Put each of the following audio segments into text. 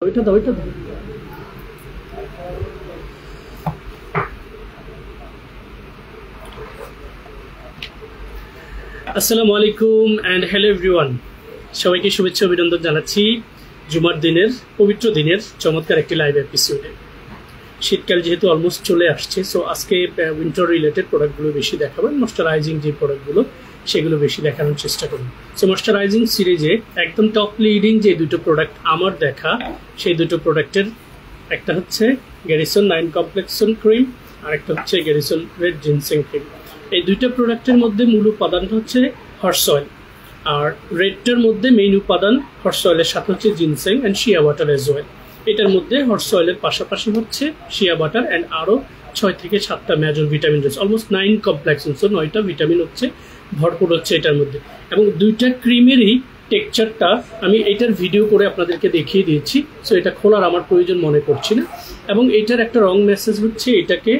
ওইটা দাও, ওইটা দাও। আসসালামু আলাইকুম অ্যান্ড হ্যালো এভরিওয়ান, সবাইকে শুভেচ্ছা অভিনন্দন জানাচ্ছি জুমার দিনের পবিত্র দিনের চমৎকার একটি লাইভ এপিসোডে। শীতকাল যেহেতু অলমোস্ট চলে আসছে, সো আজকে উইন্টার রিলেটেড প্রোডাক্টগুলো বেশি দেখাবেন, ময়েশ্চারাইজিং যে প্রোডাক্টগুলো সেগুলো বেশি দেখানোর চেষ্টা করুন। সো ময়েশ্চারাইজিং সিরিজে একদম টপ লিডিং যে দুটো প্রোডাক্ট আমার দেখা, সেই দুটো প্রোডাক্টের একটা হচ্ছে গ্যারিসন 9 কমপ্লেক্সন ক্রিম আর একটা হচ্ছে গ্যারিসন রেড জিনসেং ক্রিম। এই দুইটা প্রোডাক্টের মধ্যে মূল উপাদানটা হচ্ছে হর্স অয়েল, আর রেডটার মধ্যে মেইন উপাদান হর্স অয়েলের সাথে হচ্ছে ginseng and shea butter as well. এটার মধ্যে হর্স অয়েলের পাশাপাশি হচ্ছে শিয়া বাটার অ্যান্ড আরও 6 থেকে 7টা মেজর ভিটামিন রয়েছে, অলমোস্ট 9 কমপ্লেক্সন, সো 9টা ভিটামিন হচ্ছে ভরপুর হচ্ছে এটার মধ্যে। এবং দুইটা ক্রিমেরই টেক্সচারটা আমি এটার ভিডিও করে আপনাদেরকে দেখিয়ে দিয়েছি, সো এটা খোলার আমার প্রয়োজন মনে করছি না। এবং এটার একটা রং মেসেজ হচ্ছে, এটাকে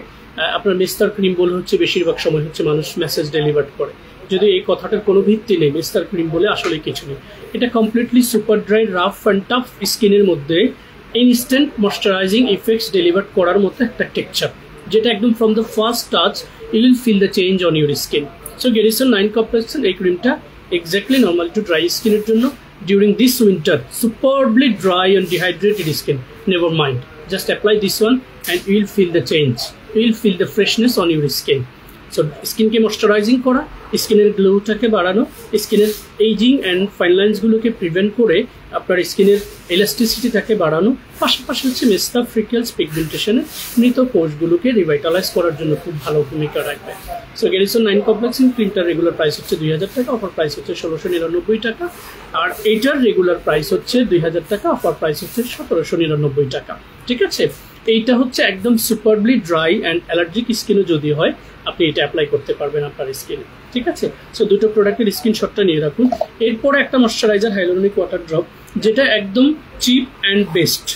আপনার মিস্টার ক্রিম বলে হচ্ছে বেশিরভাগ সময় হচ্ছে মানুষ মেসেজ ডেলিভার করে, যদি এই কথাটার কোনো ভিত্তি নেই। মিস্টার ক্রিম বলে আসলে কিছু নেই। এটা completely super dry, rough and tough স্কিনের মধ্যে ইনস্ট্যান্ট ময়েশ্চারাইজিং ইফেক্টস ডেলিভার করার মতো একটা টেক্সচার, যেটা একদম from the first touch you will feel the change on your skin. So Garrison 9 complexion এই ক্রিমটা এক্স্যাক্টলি নর্মাল টু ড্রাই স্কিনের জন্য during this winter, superbly dry and dehydrated skin, never mind, just apply this one and you will feel the change, you will feel the freshness on your skin. So skin K moisturising করা, স্কিনের গ্লোটাকে বাড়ানো, স্কিনের ageing and fine লাইন্সগুলোকে prevent করে আপনার স্কিনের এলাস্টিসিটিটাকে বাড়ানো, পাশাপাশি হচ্ছে মেস্তা ফ্রিকেলস পিগমেন্টেশনের মৃত কোষগুলোকে রিভাইটালাইজ করার জন্য খুব ভালো ভূমিকা রাখবে। সো গ্যারিসন 9 কমপ্লেক্সন ক্রিমটার রেগুলার প্রাইস হচ্ছে 2000 টাকা, অফার প্রাইস হচ্ছে 1699 টাকা, আর এইটার রেগুলার প্রাইস হচ্ছে 2000 টাকা, অফার প্রাইস হচ্ছে 1799 টাকা। ঠিক আছে, এইটা হচ্ছে একদম সুপারবলি ড্রাই অ্যান্ড অ্যালার্জিক স্কিনও যদি হয় আপনি এটা অ্যাপ্লাই করতে পারবেন আপনার স্কিনে। ঠিক আছে, সো দুটো প্রোডাক্টের স্ক্রিনশটটা নিয়ে রাখুন। এরপরে একটা ময়েশ্চারাইজার হাইলোরনিক ওয়াটার ড্রপ, যেটা একদম চিপ অ্যান্ড বেস্ট,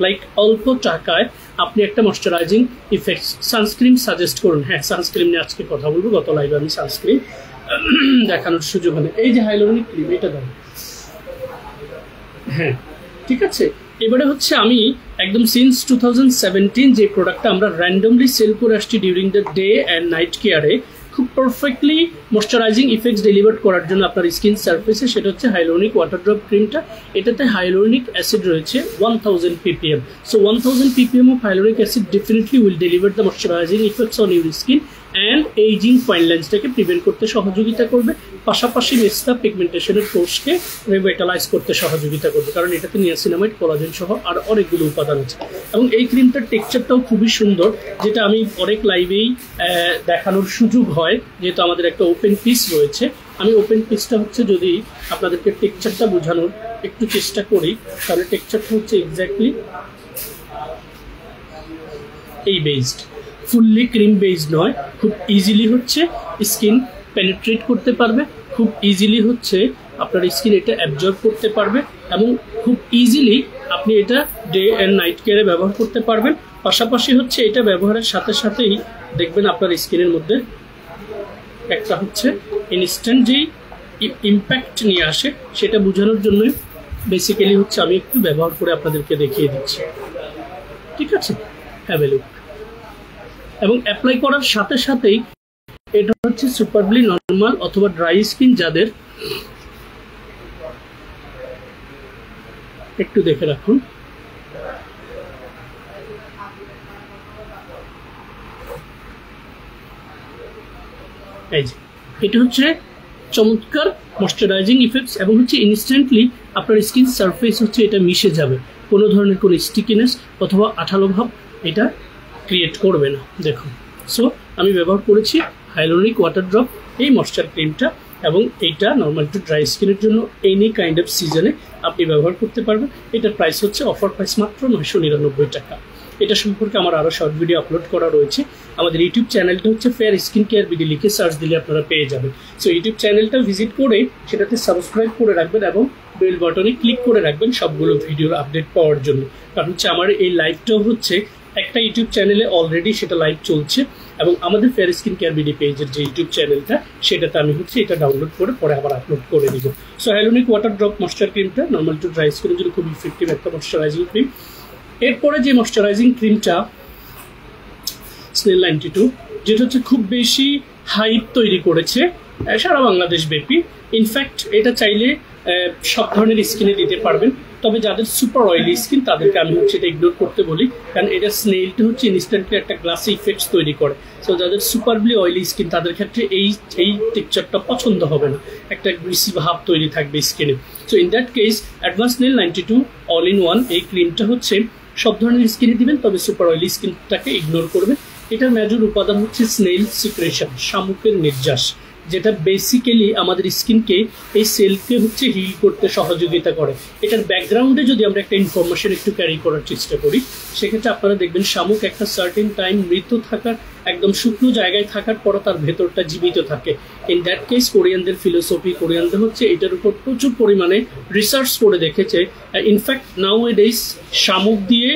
লাইক অল্প টাকায় আপনি একটা ময়েশ্চারাইজিং ইফেক্টস সানস্ক্রিন সাজেস্ট করুন। হ্যাঁ, সানস্ক্রিন নিয়ে আজকে কথা বলবো, গত লাইভে আমি সানস্ক্রিন দেখানোর সুযোগ হলে। এই যে হাইলোরনিক ক্রিম, এটা দাও। হ্যাঁ, ঠিক আছে, এবারে হচ্ছে আমি একদম সিন্স 2017 যে প্রোডাক্টটা আমরা র্যান্ডমলি সেল করে আসছি during the day and night কেয়ারে, খুব পারফেক্টলি ময়েশ্চারাইজিং ইফেক্টস ডেলিভার করার জন্য আপনার স্কিন সার্ফেসে, সেটা হচ্ছে হাইলোরনিক ওয়াটার ড্রপ ক্রিমটা। এটাতে হাইলোরনিক অ্যাসিড রয়েছে 1000 ppm। So 1000 ppm of hyaluronic acid definitely will deliver the moisturising effects on your skin and ageing fine লাইন্সটাকে প্রিভেন্ট করতে সহযোগিতা করবে, পাশাপাশি মেস্তা পিগমেন্টেশনের কোষকে রিভাইটালাইজ করতে সহযোগিতা করবে, কারণ এটাতে নিয়াসিনামাইড, কোলাজেন সহ আর অনেকগুলো উপাদান আছে। এবং এই ক্রিমটার টেক্সচারটাও খুবই সুন্দর, যেটা আমি অনেক লাইভেই দেখানোর সুযোগ হয়, যেহেতু আমাদের একটা ওপেন পিস রয়েছে। আমি ওপেন পিসটা হচ্ছে যদি আপনাদেরকে টেক্সচারটা বোঝানোর একটু চেষ্টা করি, তাহলে টেক্সচারটা হচ্ছে এক্স্যাক্টলি এই বেসড, ফুললি ক্রিম বেসড নয়, খুব ইজিলি হচ্ছে স্কিন পেনিট্রেট করতে পারবে, খুব ইজিলি হচ্ছে আপনার স্কিন এটা অ্যাবজর্ব করতে পারবে, এবং খুব ইজিলি আপনি এটা ডে অ্যান্ড নাইট কেয়ারে ব্যবহার করতে পারবেন। পাশাপাশি হচ্ছে এটা ব্যবহারের সাথে সাথেই দেখবেন আপনার স্কিনের মধ্যে একটা হচ্ছে ইনস্ট্যান্ট যেই ইম্প্যাক্ট নিয়ে আসে, সেটা বোঝানোর জন্যই বেসিক্যালি হচ্ছে আমি একটু ব্যবহার করে আপনাদেরকে দেখিয়ে দিচ্ছি। ঠিক আছে, হ্যাভ এ লুক। এবং অ্যাপ্লাই করার সাথে সাথেই এটা হচ্ছে সুপারবলি নর্মাল অথবা ড্রাই স্কিন যাদের, একটু দেখে রাখুন। এই যে এটা হচ্ছে চমৎকার ময়েশ্চারাইজিং ইফেক্টস, এবং হচ্ছে ইনস্ট্যান্টলি আপনার স্কিন সারফেস হচ্ছে এটা মিশে যাবে, কোনো ধরনের কোনো স্টিকিনেস অথবা আঠালো ভাব এটা ক্রিয়েট করবে না। দেখুন, সো আমি ব্যবহার করেছি হাইলোরনিক ওয়াটার ড্রপ এই ময়েশ্চার ক্রিমটা, এবং এইটা নর্মাল টু ড্রাই স্কিনের জন্য এনি কাইন্ড অফ সিজনে আপনি ব্যবহার করতে পারবেন। এটার প্রাইস হচ্ছে অফার প্রাইস মাত্র 999 টাকা। এটা সম্পর্কে আমার আরও শর্ট ভিডিও আপলোড করা রয়েছে। আমাদের ইউটিউব চ্যানেলটা হচ্ছে ফেয়ার স্কিন কেয়ার বিডি, লিখে সার্চ দিলে আপনারা পেয়ে যাবেন। সো ইউটিউব চ্যানেলটা ভিজিট করে সেটাতে সাবস্ক্রাইব করে রাখবেন এবং বেল বাটনে ক্লিক করে রাখবেন সবগুলো ভিডিওর আপডেট পাওয়ার জন্য। কারণ হচ্ছে আমার এই লাইভটাও হচ্ছে একটা ইউটিউব চ্যানেলে অলরেডি সেটা লাইভ চলছে, এবং আমাদের ফেয়ার স্কিন কেয়ার বিডি পেজের যে ইউটিউব চ্যানেলটা, সেটাতে আমি হচ্ছে এটা ডাউনলোড করে পরে আবার আপলোড করে দিব। So hyaluronic water drop moisture ক্রিমটা নর্মাল টু ড্রাই স্কিনের জন্য খুব ইফেক্টিভ একটা ময়েশ্চারাইজিং ক্রিম। এরপরে যে ময়েশ্চারাইজিং ক্রিমটা স্নেল 92, যেটা হচ্ছে খুব বেশি হাইপ তৈরি করেছে সারা বাংলাদেশ ব্যাপী। ইনফ্যাক্ট এটা চাইলে সব ধরনের স্কিনে দিতে পারবেন, তবে যাদের সুপার অয়েলি স্কিন তাদেরকে আমি হচ্ছে এটা ইগনোর করতে বলি, কারণ এটা স্নেলটা হচ্ছে ইনস্ট্যান্টলি একটা গ্লাসি ইফেক্টস তৈরি করে। সো যাদের সুপারলি অয়েলি স্কিন তাদের ক্ষেত্রে এই টেক্সচারটা পছন্দ হবে না, একটা গ্রিসি ভাব তৈরি থাকবে স্কিনে। So in that case advance snail 92 all in one এই ক্রিমটা হচ্ছে সব ধরনের স্কিনে দিবেন, তবে সুপার অয়েলি স্কিনটাকে ইগনোর করবেন। এটার মেজর উপাদান হচ্ছে স্নেল সিক্রেশন, শামুকের নির্যাস, যেটা বেসিক্যালি আমাদের স্কিনকে এই সেলকে হচ্ছে হিল করতে সহযোগিতা করে। এটার ব্যাকগ্রাউন্ডে যদি আমরা একটা ইনফরমেশন একটু ক্যারি করার চেষ্টা করি, সেক্ষেত্রে আপনারা দেখবেন শামুক একটা সার্টেন টাইম মৃত থাকার, একদম শুকনো জায়গায় থাকার পর তার ভেতরটা জীবিত থাকে। ইন দ্যাট কেস কোরিয়ানদের ফিলোসফি, কোরিয়ানদের হচ্ছে এটার উপর প্রচুর পরিমাণে রিসার্চ করে দেখেছে। ইনফ্যাক্ট নাও এ ডেজ শামুক দিয়ে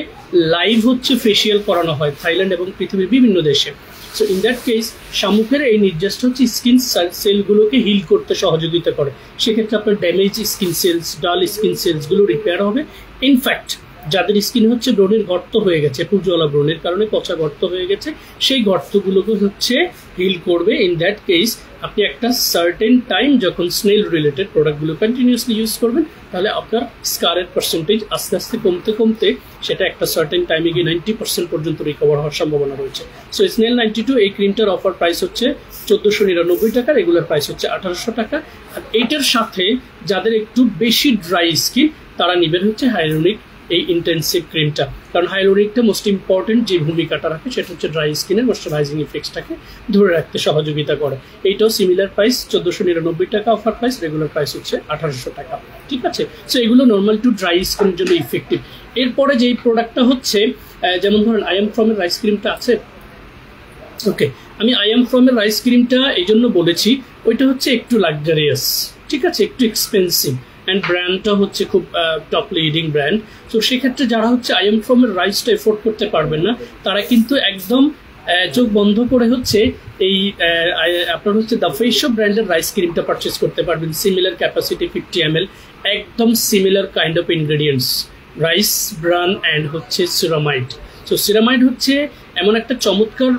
লাইভ হচ্ছে ফেসিয়াল করানো হয় থাইল্যান্ড এবং পৃথিবীর বিভিন্ন দেশে। সো ইন দ্যাট কেস শামুকের এই নির্যাসটা হচ্ছে স্কিন সেলগুলোকে হিল করতে সহযোগিতা করে। সেক্ষেত্রে আপনার ড্যামেজ স্কিন সেলস, ডাল স্কিন সেলসগুলো রিপেয়ার হবে। ইনফ্যাক্ট যাদের স্কিন হচ্ছে ব্রণের গর্ত হয়ে গেছে, পুজোওয়ালা ব্রণের কারণে পচা গর্ত হয়ে গেছে, সেই গর্তগুলোকে হচ্ছে হিল করবে। ইন দ্যাট কেস আপনি একটা সার্টেন টাইম যখন স্নেল রিলেটেড প্রোডাক্টগুলো কন্টিনিউসলি ইউজ করবেন, তাহলে আপনার স্কারের পার্সেন্টেজ আস্তে আস্তে কমতে কমতে সেটা একটা সার্টেন টাইমে গিয়ে 90% পর্যন্ত রিকভার হওয়ার সম্ভাবনা রয়েছে। সো স্নেল 92 এই ক্রিমটার অফার প্রাইস হচ্ছে 1499 টাকা, রেগুলার প্রাইস হচ্ছে 1800 টাকা। আর এইটার সাথে যাদের একটু বেশি ড্রাই স্কিন তারা নেবেন হচ্ছে হাইলোনিক এই ইন্টেন্সিভ ক্রিমটা, কারণ হাইলোনিকটা মোস্ট ইম্পর্টেন্ট যে ভূমিকাটা রাখে সেটা হচ্ছে ড্রাই স্কিনের ময়েশ্চারাইজিং ইফেক্টসটাকে ধরে রাখতে সহযোগিতা করে। এইটাও সিমিলার প্রাইস 1499 টাকা অফার প্রাইস, রেগুলার প্রাইস হচ্ছে 1800 টাকা। ঠিক আছে, সো এগুলো নর্মাল টু ড্রাই স্কিনের জন্য ইফেক্টিভ। এরপরে যেই প্রোডাক্টটা হচ্ছে যেমন ধরেন আই এম ফ্রমের রাইস ক্রিমটা আছে, ওকে, আমি আই এম ফ্রমের রাইস ক্রিমটা এই জন্য বলেছি, ওইটা হচ্ছে একটু লাক্সারিয়াস, ঠিক আছে, একটু এক্সপেন্সিভ, অ্যান্ড ব্র্যান্ডটা হচ্ছে খুব টপ লিডিং ব্র্যান্ড। তো সেক্ষেত্রে যারা হচ্ছে আই এম ফ্রমের রাইসটা এফোর্ড করতে পারবেন না, তারা কিন্তু একদম চোখ বন্ধ করে হচ্ছে এই আপনার হচ্ছে দ্য ফেস শপ ব্র্যান্ডের রাইস ক্রিমটা পারচেস করতে পারবেন। সিমিলার ক্যাপাসিটি 50 ml, একদম similar kind of ingredients, rice bran and হচ্ছে সিরামাইড। সো সিরামাইড হচ্ছে এমন একটা চমৎকার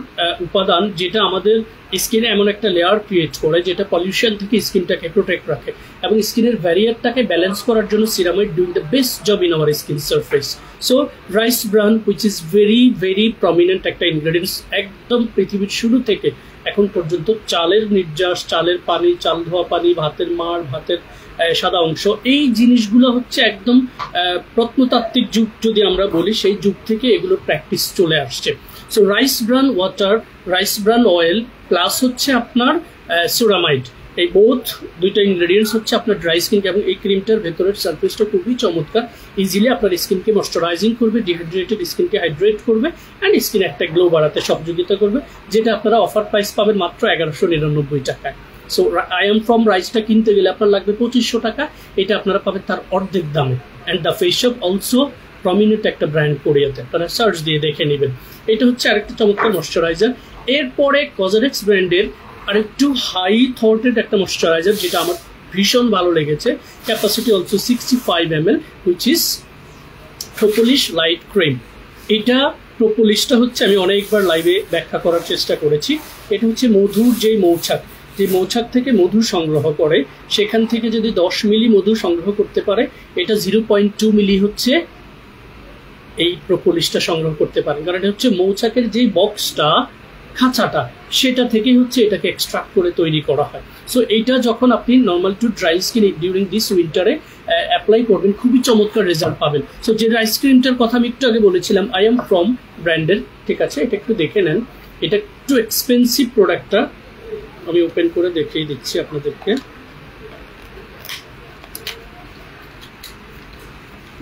উপাদান যেটা আমাদের স্কিনে এমন একটা লেয়ার ক্রিয়েট করে যেটা পলিউশন থেকে স্কিনটাকে প্রোটেক্ট রাখে, এবং স্কিনের ব্যারিয়ারটাকে ব্যালেন্স করার জন্য ceramide doing the best job in our skin surface. So rice bran which is very very prominent একটা ইনগ্রেডিয়েন্টস, একদম পৃথিবীর শুরু থেকে এখন পর্যন্ত চালের নির্যাস, চালের পানি, চাল ধোয়া পানি, ভাতের মাড়, ভাতের সাদা অংশ, এই জিনিসগুলো হচ্ছে একদম প্রত্নতাত্ত্বিক যুগ যদি আমরা বলি, সেই যুগ থেকে এগুলো প্র্যাকটিস চলে আসছে। So rice bran water, rice bran oil plus হচ্ছে আপনার সিরামাইড, এই বোথ দুইটা ইনগ্রেডিয়েন্টস হচ্ছে আপনার ড্রাই স্কিনকে, এবং এই ক্রিমটার ভেতরের সারফেসটা খুবই চমৎকার, ইজিলি আপনার স্কিনকে ময়েশ্চারাইজিং করবে, ডিহাইড্রেটেড স্কিনকে হাইড্রেট করবে, অ্যান্ড স্কিন একটা গ্লো বাড়াতে সহযোগিতা করবে, যেটা আপনারা অফার প্রাইস পাবেন মাত্র 1199 টাকায়। সো আই এম ফ্রম রাইসটা কিনতে গেলে আপনার লাগবে 2500 টাকা, এটা আপনারা পাবেন তার অর্ধেক দামে। And the face shop also prominent একটা ব্র্যান্ড কোরিয়াতে, আপনারা সার্চ দিয়ে দেখে নেবেন। এটা হচ্ছে আরেকটা চমৎকার ময়েশ্চারাইজার। এরপরে কজারেক্স ব্র্যান্ডের আরেকটু হাই থটেড একটা ময়েশ্চারাইজার যেটা আমার ভীষণ ভালো লেগেছে, capacity also 65 ml, which is propolis light cream. এটা প্রোপোলিশটা হচ্ছে আমি অনেকবার লাইভে ব্যাখ্যা করার চেষ্টা করেছি, এটা হচ্ছে মধুর যে মৌচাক থেকে মধু সংগ্রহ করে, সেখান থেকে যদি 10 মিলি মধু সংগ্রহ করতে পারে, এটা 0.2 মিলি হচ্ছে এই প্রোপোলিশটা সংগ্রহ করতে পারেন, কারণ এটা হচ্ছে মৌচাকের যেই বক্সটা, খাঁচাটা, সেটা থেকে হচ্ছে এটাকে এক্সট্রাক্ট করে তৈরি করা হয়। সো এইটা যখন আপনি normal to dry skin during this উইন্টারে অ্যাপ্লাই করবেন, খুবই চমৎকার রেজাল্ট পাবেন। সো যে রাইস ক্রিমটার কথা আমি একটু আগে বলেছিলাম, আই এম ফ্রম ব্র্যান্ডের, ঠিক আছে, এটা একটু দেখে নেন, এটা একটু এক্সপেন্সিভ প্রোডাক্টটা আমি ওপেন করে দেখিয়ে দিচ্ছি আপনাদেরকে।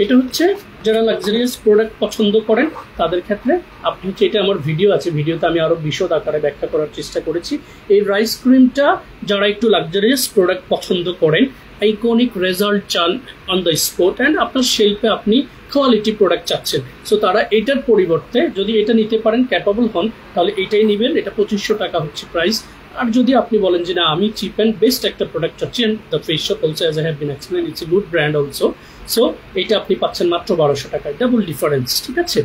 এটা হচ্ছে যারা লাক্সারিয়াস প্রোডাক্ট পছন্দ করেন তাদের ক্ষেত্রে আপনি হচ্ছে, এটা আমার ভিডিও আছে, ভিডিওতে আমি আরো বিশদ আকারে ব্যাখ্যা করার চেষ্টা করেছি। এই রাইস ক্রিমটা যারা একটু লাক্সারিয়াস প্রোডাক্ট পছন্দ করেন, আইকনিক রেজাল্ট চান অন দ্য স্পট, অ্যান্ড আপনার শেলফে আপনি কোয়ালিটি প্রোডাক্ট চাচ্ছেন, সো তারা এটার পরিবর্তে যদি এটা নিতে পারেন, ক্যাপাবল হন, তাহলে এটাই নেবেন। এটা 2500 টাকা হচ্ছে প্রাইস। আর যদি আপনি বলেন যে না আমি চিপ অ্যান্ড বেস্ট একটা প্রোডাক্ট চাচ্ছি, and the face shop also as I have been explain it's a good brand also, so এটা আপনি পাচ্ছেন মাত্র 1200 টাকায়, ডাবল ডিফারেন্স। ঠিক আছে,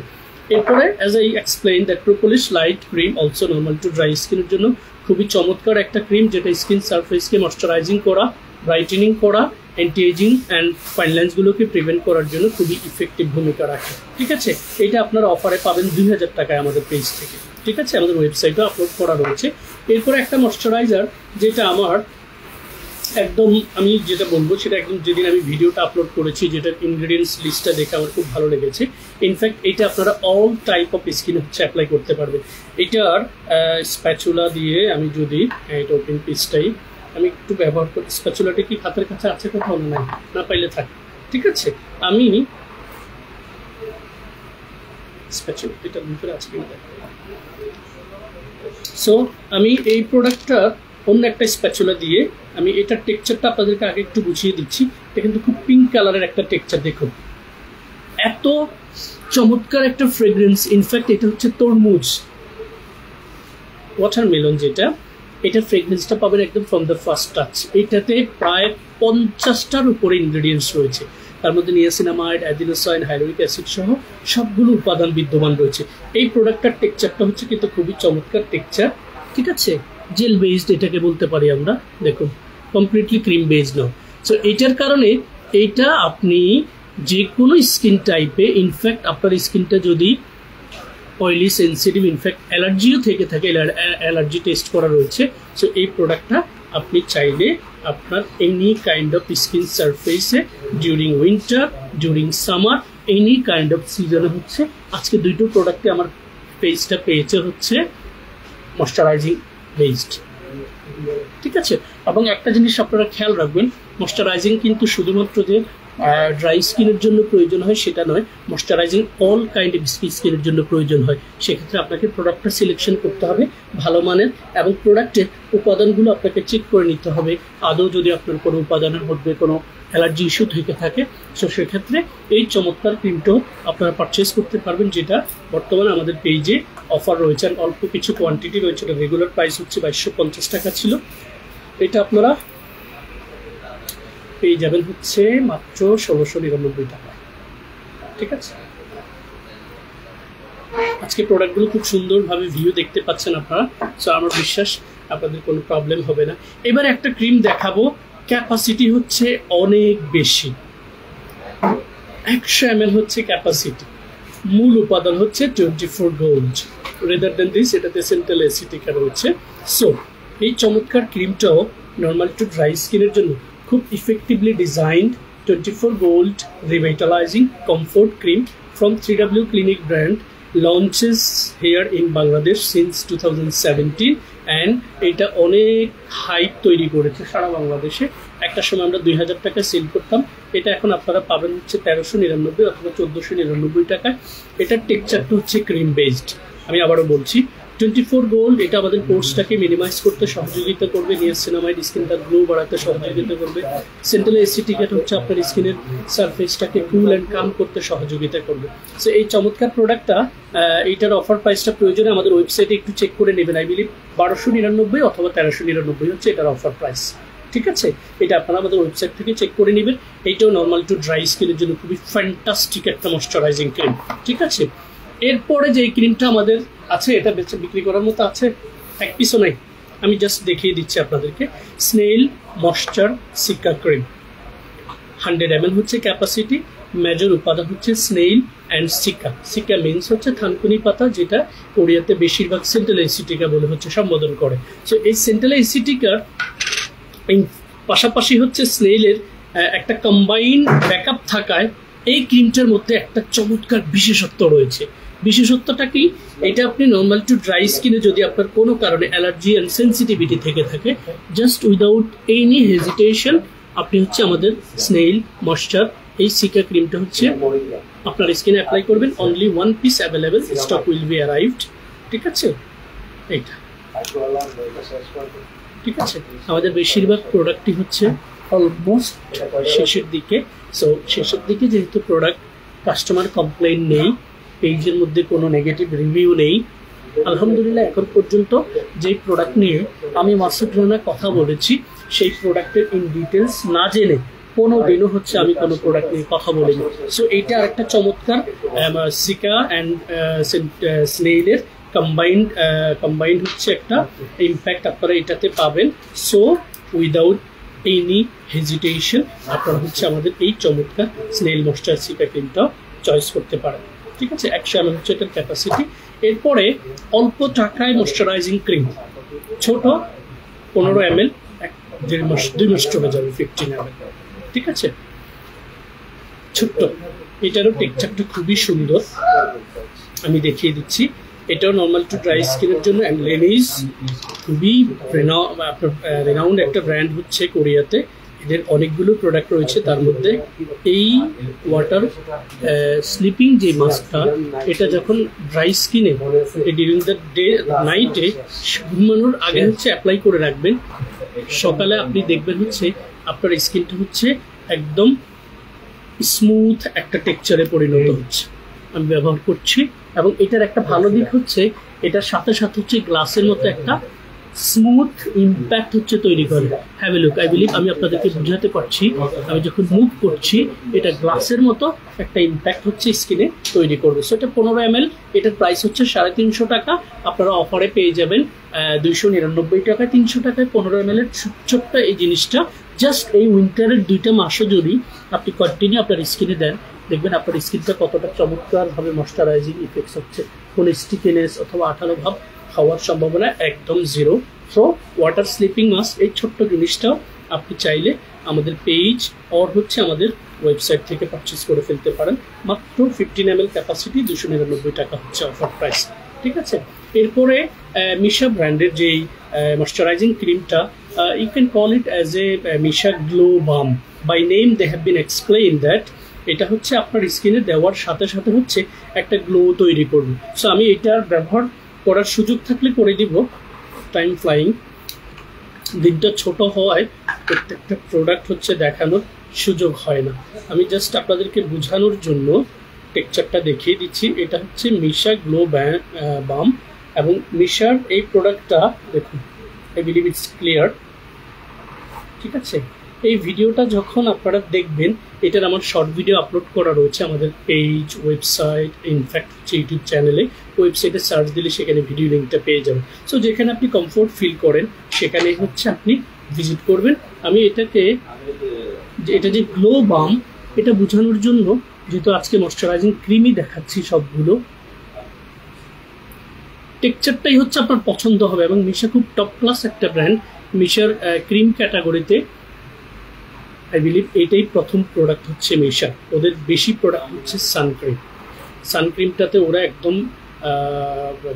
এরপরে as I explain the propolis light cream also normal to dry স্কিনের জন্য খুবই চমৎকার একটা ক্রিম, যেটা স্কিন সারফেসকে ময়শ্চারাইজিং করা, ব্রাইটেনিং করা, অ্যান্টি এজিং অ্যান্ড ফাইন লাইন্সগুলোকে প্রিভেন্ট করার জন্য খুবই ইফেক্টিভ ভূমিকা রাখে। ঠিক আছে, এটা আপনারা অফারে পাবেন 2000 টাকায় আমাদের পেজ থেকে। ঠিক আছে, আমাদের ওয়েবসাইটে আপলোড করা রয়েছে। এরপরে একটা ময়শ্চারাইজার যেটা আমার একদম, আমি যেটা বলবো সেটা একদম যেদিন আমি ভিডিওটা আপলোড করেছি, যেটার ইনগ্রিডিয়েন্টস লিস্টটা দেখে আমার খুব ভালো লেগেছে। ইনফ্যাক্ট এটা আপনারা অল টাইপ অফ স্কিন হচ্ছে অ্যাপ্লাই করতে পারবেন। এটার স্প্যাচুলা দিয়ে আমি যদি এটা ওপেন পিসটাই আমি একটু ব্যবহার করি। স্প্যাচুলাটা কি হাতের কাছে আছে কোথাও? না, না পাইলে থাকে। ঠিক আছে, আমি স্প্যাচুলা এটা ভিতরে আছে কিনা দেখো। সো আমি এই প্রোডাক্টটা অন্য একটা স্প্যাচুলা দিয়ে আমি এটার টেক্সচারটা আপনাদেরকে আগে একটু বুঝিয়ে দিচ্ছি। এটা কিন্তু খুব পিঙ্ক কালারের একটা টেক্সচার, দেখুন এত চমৎকার একটা ফ্রেগ্রেন্স। ইনফ্যাক্ট এটা হচ্ছে তরমুজ, ওয়াটারমেলন যেটা, এটার ফ্রেগ্রেন্সটা পাবেন একদম ফ্রম দ্য ফার্স্ট টাচ। এটাতে প্রায় 50টার উপরে ইনগ্রেডিয়েন্টস রয়েছে, তার মধ্যে নিয়াসিনামাইড, অ্যাডিনোসাইন, হাইলোরিক অ্যাসিড সহ সবগুলো উপাদান বিদ্যমান রয়েছে। এই প্রোডাক্টটার টেক্সচারটা হচ্ছে কিন্তু খুবই চমৎকার টেক্সচার। ঠিক আছে, জেল বেসড এটাকে বলতে পারি আমরা। দেখুন কমপ্লিটলি ক্রিম বেসড নাও। সো এটার কারণে এইটা আপনি যে কোনো স্কিন টাইপে, ইনফ্যাক্ট আপনার স্কিনটা যদি অয়েলি সেন্সিটিভ, ইনফ্যাক্ট অ্যালার্জিও থেকে থাকে, অ্যালার্জি টেস্ট করা রয়েছে, সো এই প্রোডাক্টটা আপনি চাইলে আপনার এনি কাইন্ড অফ স্কিন সারফেসে during winter, during summer, any kind of সিজনে হচ্ছে। আজকে দুটো প্রোডাক্টে আমার পেজটা পেয়েছে হচ্ছে ময়শ্চারাইজিং বেসড। ঠিক আছে, এবং একটা জিনিস আপনারা খেয়াল রাখবেন, ময়শ্চারাইজিং কিন্তু শুধুমাত্র যে ড্রাই স্কিনের জন্য প্রয়োজন হয় সেটা নয়, ময়শ্চারাইজিং অল কাইন্ড অফ স্কিনের জন্য প্রয়োজন হয়। সেক্ষেত্রে আপনাকে প্রোডাক্টটা সিলেকশন করতে হবে ভালো মানের, এবং প্রোডাক্টের উপাদানগুলো আপনাকে চেক করে নিতে হবে আদৌ যদি আপনার কোনো উপাদানের মধ্যে কোনো অ্যালার্জি ইস্যু থেকে থাকে। সো সেক্ষেত্রে এই চমৎকার ক্রিমটাও আপনারা পারচেস করতে পারবেন, যেটা বর্তমানে আমাদের পেজে অফার রয়েছে। আর অল্প কিছু কোয়ান্টিটি রয়েছে, এটা রেগুলার প্রাইস হচ্ছে 2250 টাকা ছিল, এটা আপনারা পেয়ে যাবেন হচ্ছে মাত্র 1699 টাকা। ঠিক আছে, আজকে প্রোডাক্টগুলো খুব সুন্দরভাবে ভিউ দেখতে পাচ্ছেন আপনারা, সো আমার বিশ্বাস আপনাদের কোনো প্রবলেম হবে না। এবার একটা ক্রিম দেখাবো, ক্যাপাসিটি হচ্ছে অনেক বেশি, 100 ml হচ্ছে ক্যাপাসিটি, মূল উপাদান হচ্ছে 24 গোল্ড। রেদার দেন দিস, এটাতে সেন্ট্রাল অ্যাসিটিকা রয়েছে। সো এই চমৎকার ক্রিমটাও নর্মাল টু ড্রাই স্কিনের জন্য খুব effectively designed 24 gold revitalizing comfort cream from 3W Clinic brand launches here in Bangladesh since 2017 and এটা অনেক হাইপ তৈরি করেছে সারা বাংলাদেশে। একটা সময় আমরা 2000 টাকা সেল করতাম, এটা এখন আপনারা পাবেন হচ্ছে 1399 অথবা 1499 টাকায়। এটার টেক্সচারটা হচ্ছে ক্রিম বেসড। আমি আবারও বলছি 24 গোল্ড, এটা আমাদের পোর্সটাকে মিনিমাইজ করতে সহযোগিতা করবে, নিয়াসিনামাইড স্কিনটা গ্লো বাড়াতে সহযোগিতা করবে, সেন্ট্রাল অ্যাসিটিকেট হচ্ছে আপনার স্কিনের সারফেসটাকে কুল অ্যান্ড কাম করতে সহযোগিতা করবে। সো এই চমৎকার প্রোডাক্টটা, এইটার অফার প্রাইসটা প্রয়োজনে আমাদের ওয়েবসাইটে একটু চেক করে নেবেন। আই বিলিভ 1299 অথবা 1399 হচ্ছে এটার অফার প্রাইস। ঠিক আছে, এটা আপনারা আমাদের ওয়েবসাইট থেকে চেক করে নেবেন। এইটাও নর্মাল টু ড্রাই স্কিনের জন্য খুবই ফ্যান্টাস্টিক একটা ময়শ্চারাইজিং ক্রিম। ঠিক আছে, এরপরে যে ক্রিমটা আমাদের আছে, এটা বেচে বিক্রি করার মতো আছে, এক পিসও নাই, আমি জাস্ট দেখিয়ে দিচ্ছি আপনাদেরকে। Snail moisture seeker cream, 100 ml হচ্ছে ক্যাপাসিটি, মেজর উপাদান হচ্ছে snail and seeker. Seeker means হচ্ছে থানকুনি পাতা, যেটা কোরিয়াতে বেশিরভাগ সেন্ট্রাল অ্যাসিটিকা বলে হচ্ছে সম্বোধন করে। সো এই সেন্ট্রাল অ্যাসিটিকার পাশাপাশি হচ্ছে স্নেইলের একটা কম্বাইন ব্যাকআপ থাকায় এই ক্রিমটার মধ্যে একটা চমৎকার বিশেষত্ব রয়েছে। বিশেষত্বটা কি? এটা আপনি নর্মাল টু ড্রাই স্কিনে যদি আপনার কোনো কারণে অ্যালার্জি অ্যান্ড সেন্সিটিভিটি থেকে থাকে, জাস্ট উইদাউট এনি হেজিটেশন আপনি হচ্ছে আমাদের স্নেইল ময়শ্চার এই সিকা ক্রিমটা হচ্ছে আপনার স্কিনে অ্যাপ্লাই করবেন। Only 1 piece available, stock will be arrived. ঠিক আছে, এইটা ঠিক আছে। আমাদের বেশিরভাগ প্রোডাক্টই হচ্ছে অলমোস্ট শেষের দিকে। সো শেষের দিকে যেহেতু প্রোডাক্ট কাস্টমার কমপ্লেইন নেই, পেজের মধ্যে কোনো নেগেটিভ রিভিউ নেই। আলহামদুলিল্লাহ এখন পর্যন্ত যেই প্রোডাক্ট নিয়ে আমি মাসুদ রানা কথা বলেছি সেই প্রোডাক্টের ইন ডিটেলস না জেনে কোনো দিনও হচ্ছে আমি কোনো প্রোডাক্ট নিয়ে কথা বলিনি। সো এইটা আরেকটা চমৎকার সিকা অ্যান্ড স্নেইলের কম্বাইন্ড হচ্ছে একটা ইম্প্যাক্ট আপনারা এটাতে পাবেন। সো উইদাউট এনি হেজিটেশন আপনারা হচ্ছে আমাদের এই চমৎকার স্নেইল ময়েশ্চার সিকা ক্রিমটা চয়েস করতে পারেন। ঠিক আছে, 100 ml হচ্ছে এটার ক্যাপাসিটি। এরপরে অল্প টাকায় ময়েশ্চারাইজিং ক্রিম, ছোট 15 ml, 2 মাস চলে যাবে, 15 ml। ঠিক আছে, ছোট্ট, এটারও টেক্সচারটা খুবই সুন্দর, আমি দেখিয়ে দিচ্ছি। এটাও নর্মাল টু ড্রাই স্কিনের জন্য। অ্যান্ড লেনিজ খুবই রেনাউন্ড একটা ব্র্যান্ড হচ্ছে কোরিয়াতে, এদের অনেকগুলো প্রোডাক্ট রয়েছে। তার মধ্যে এই ওয়াটার স্লিপিং যে মাস্কটা, এটা যখন ড্রাই স্কিনে ডিউরিং দ্য ডে নাইটে ঘুমানোর আগে হচ্ছে অ্যাপ্লাই করে রাখবেন, সকালে আপনি দেখবেন হচ্ছে আপনার স্কিনটা হচ্ছে একদম স্মুথ একটা টেক্সচারে পরিণত হচ্ছে। আমি ব্যবহার করছি এবং এটার একটা ভালো দিক হচ্ছে এটার সাথে সাথে হচ্ছে গ্লাসের মতো একটা স্মুথ ইম্প্যাক্ট হচ্ছে তৈরি করে। Have a look, I believe আমি আপনাদেরকে বুঝাতে পারছি। আমি যখন মুভ করছি এটা গ্লাসের মতো একটা ইম্প্যাক্ট হচ্ছে স্কিনে তৈরি করবে। সো এটা 15 ml, এটার প্রাইস হচ্ছে 350 টাকা। আপনারা অফারে পেয়ে যাবেন 299 টাকায়। 300 টাকায় 15 ml এর ছোট্ট এই জিনিসটা জাস্ট এই উইন্টারের 2টা মাসও যদি আপনি কন্টিনিউ আপনার স্কিনে দেন, দেখবেন আপনার স্কিনটা কতটা চমৎকারভাবে ময়েশ্চারাইজিং ইফেক্টস হচ্ছে। কোনো স্টিকিনেস অথবা আঠালো ভাব হওয়ার সম্ভাবনা একদম zero. So water sleeping mask, এই ছোট্ট জিনিসটাও আপনি চাইলে আমাদের পেজ আর হচ্ছে আমাদের ওয়েবসাইট থেকে পারচেস করে ফেলতে পারেন। মাত্র 15 ml ক্যাপাসিটি, 299 টাকা হচ্ছে অফার প্রাইস। ঠিক আছে, এরপরে মিশা ব্র্যান্ডের যেই ময়েশ্চারাইজিং ক্রিমটা, you can call it as a Missha glow balm. By name they have been explain that এটা হচ্ছে আপনার স্কিনে দেওয়ার সাথে সাথে হচ্ছে একটা গ্লো তৈরি করবে। সো আমি এটার ব্যবহার করার সুযোগ থাকলে করে দিব। টাইম ফ্লাইং, দিনটা ছোট হওয়ায় প্রত্যেকটা প্রোডাক্ট হচ্ছে দেখানোর সুযোগ হয় না। আমি জাস্ট আপনাদেরকে বোঝানোর জন্য টেক্সচারটা দেখিয়ে দিচ্ছি। এটা হচ্ছে মিশা গ্লো বাম এবং মিশার এই প্রোডাক্টটা দেখুন, আই বিলিভ ইটস ক্লিয়ার। ঠিক আছে, এই ভিডিওটা যখন আপনারা দেখবেন, এটার আমার শর্ট ভিডিও আপলোড করা রয়েছে আমাদের পেজ, ওয়েবসাইট, ইনফ্যাক্ট হচ্ছে ইউটিউব চ্যানেলে। ওয়েবসাইটে সার্চ দিলে সেখানে ভিডিও লিঙ্কটা পেয়ে যাবেন। সো যেখানে আপনি কমফোর্ট ফিল করেন সেখানে হচ্ছে আপনি ভিজিট করবেন। আমি এটা যে গ্লো বাম, এটা বোঝানোর জন্য, যেহেতু আজকে ময়েশ্চারাইজিং ক্রিমই দেখাচ্ছি সবগুলো, টেক্সচারটাই হচ্ছে আপনার পছন্দ হবে। এবং মিশা খুব টপ ক্লাস একটা ব্র্যান্ড। মিশার ক্রিম ক্যাটাগরিতে আই বিলিভ এইটাই প্রথম প্রোডাক্ট হচ্ছে মিশা। ওদের বেশি প্রোডাক্ট হচ্ছে সানক্রিম। সানক্রিমটাতে ওরা একদম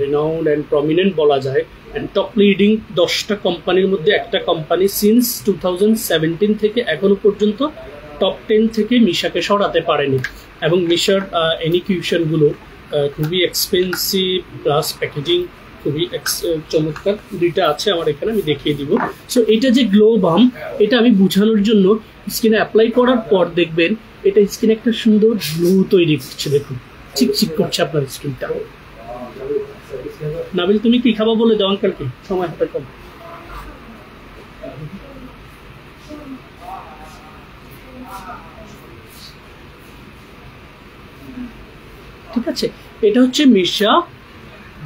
রিনাউন্ড অ্যান্ড প্রমিনেন্ট বলা যায়। অ্যান্ড টপ লিডিং 10টা কোম্পানির মধ্যে একটা কোম্পানি সিন্স 2017 থেকে এখনো পর্যন্ত টপ 10 থেকে মিশাকে সরাতে পারেনি। এবং মিশার এনিকিউশনগুলো খুবই এক্সপেন্সিভ, প্লাস প্যাকেজিং খুবই চমৎকার। 2টা আছে আমার এখানে, আমি দেখিয়ে দিব। সো এটা যে গ্লো বাম, এটা আমি বোঝানোর জন্য স্কিনে অ্যাপ্লাই করার পর দেখবেন এটা স্কিনে একটা সুন্দর গ্লো তৈরি করছে। দেখুন, চিকচিক করছে আপনার স্কিনটা। নাবিল, তুমি কি খাবা বলে দাও আঙ্কেলকে, সময় হাতে কম। ঠিক আছে, এটা হচ্ছে মিশা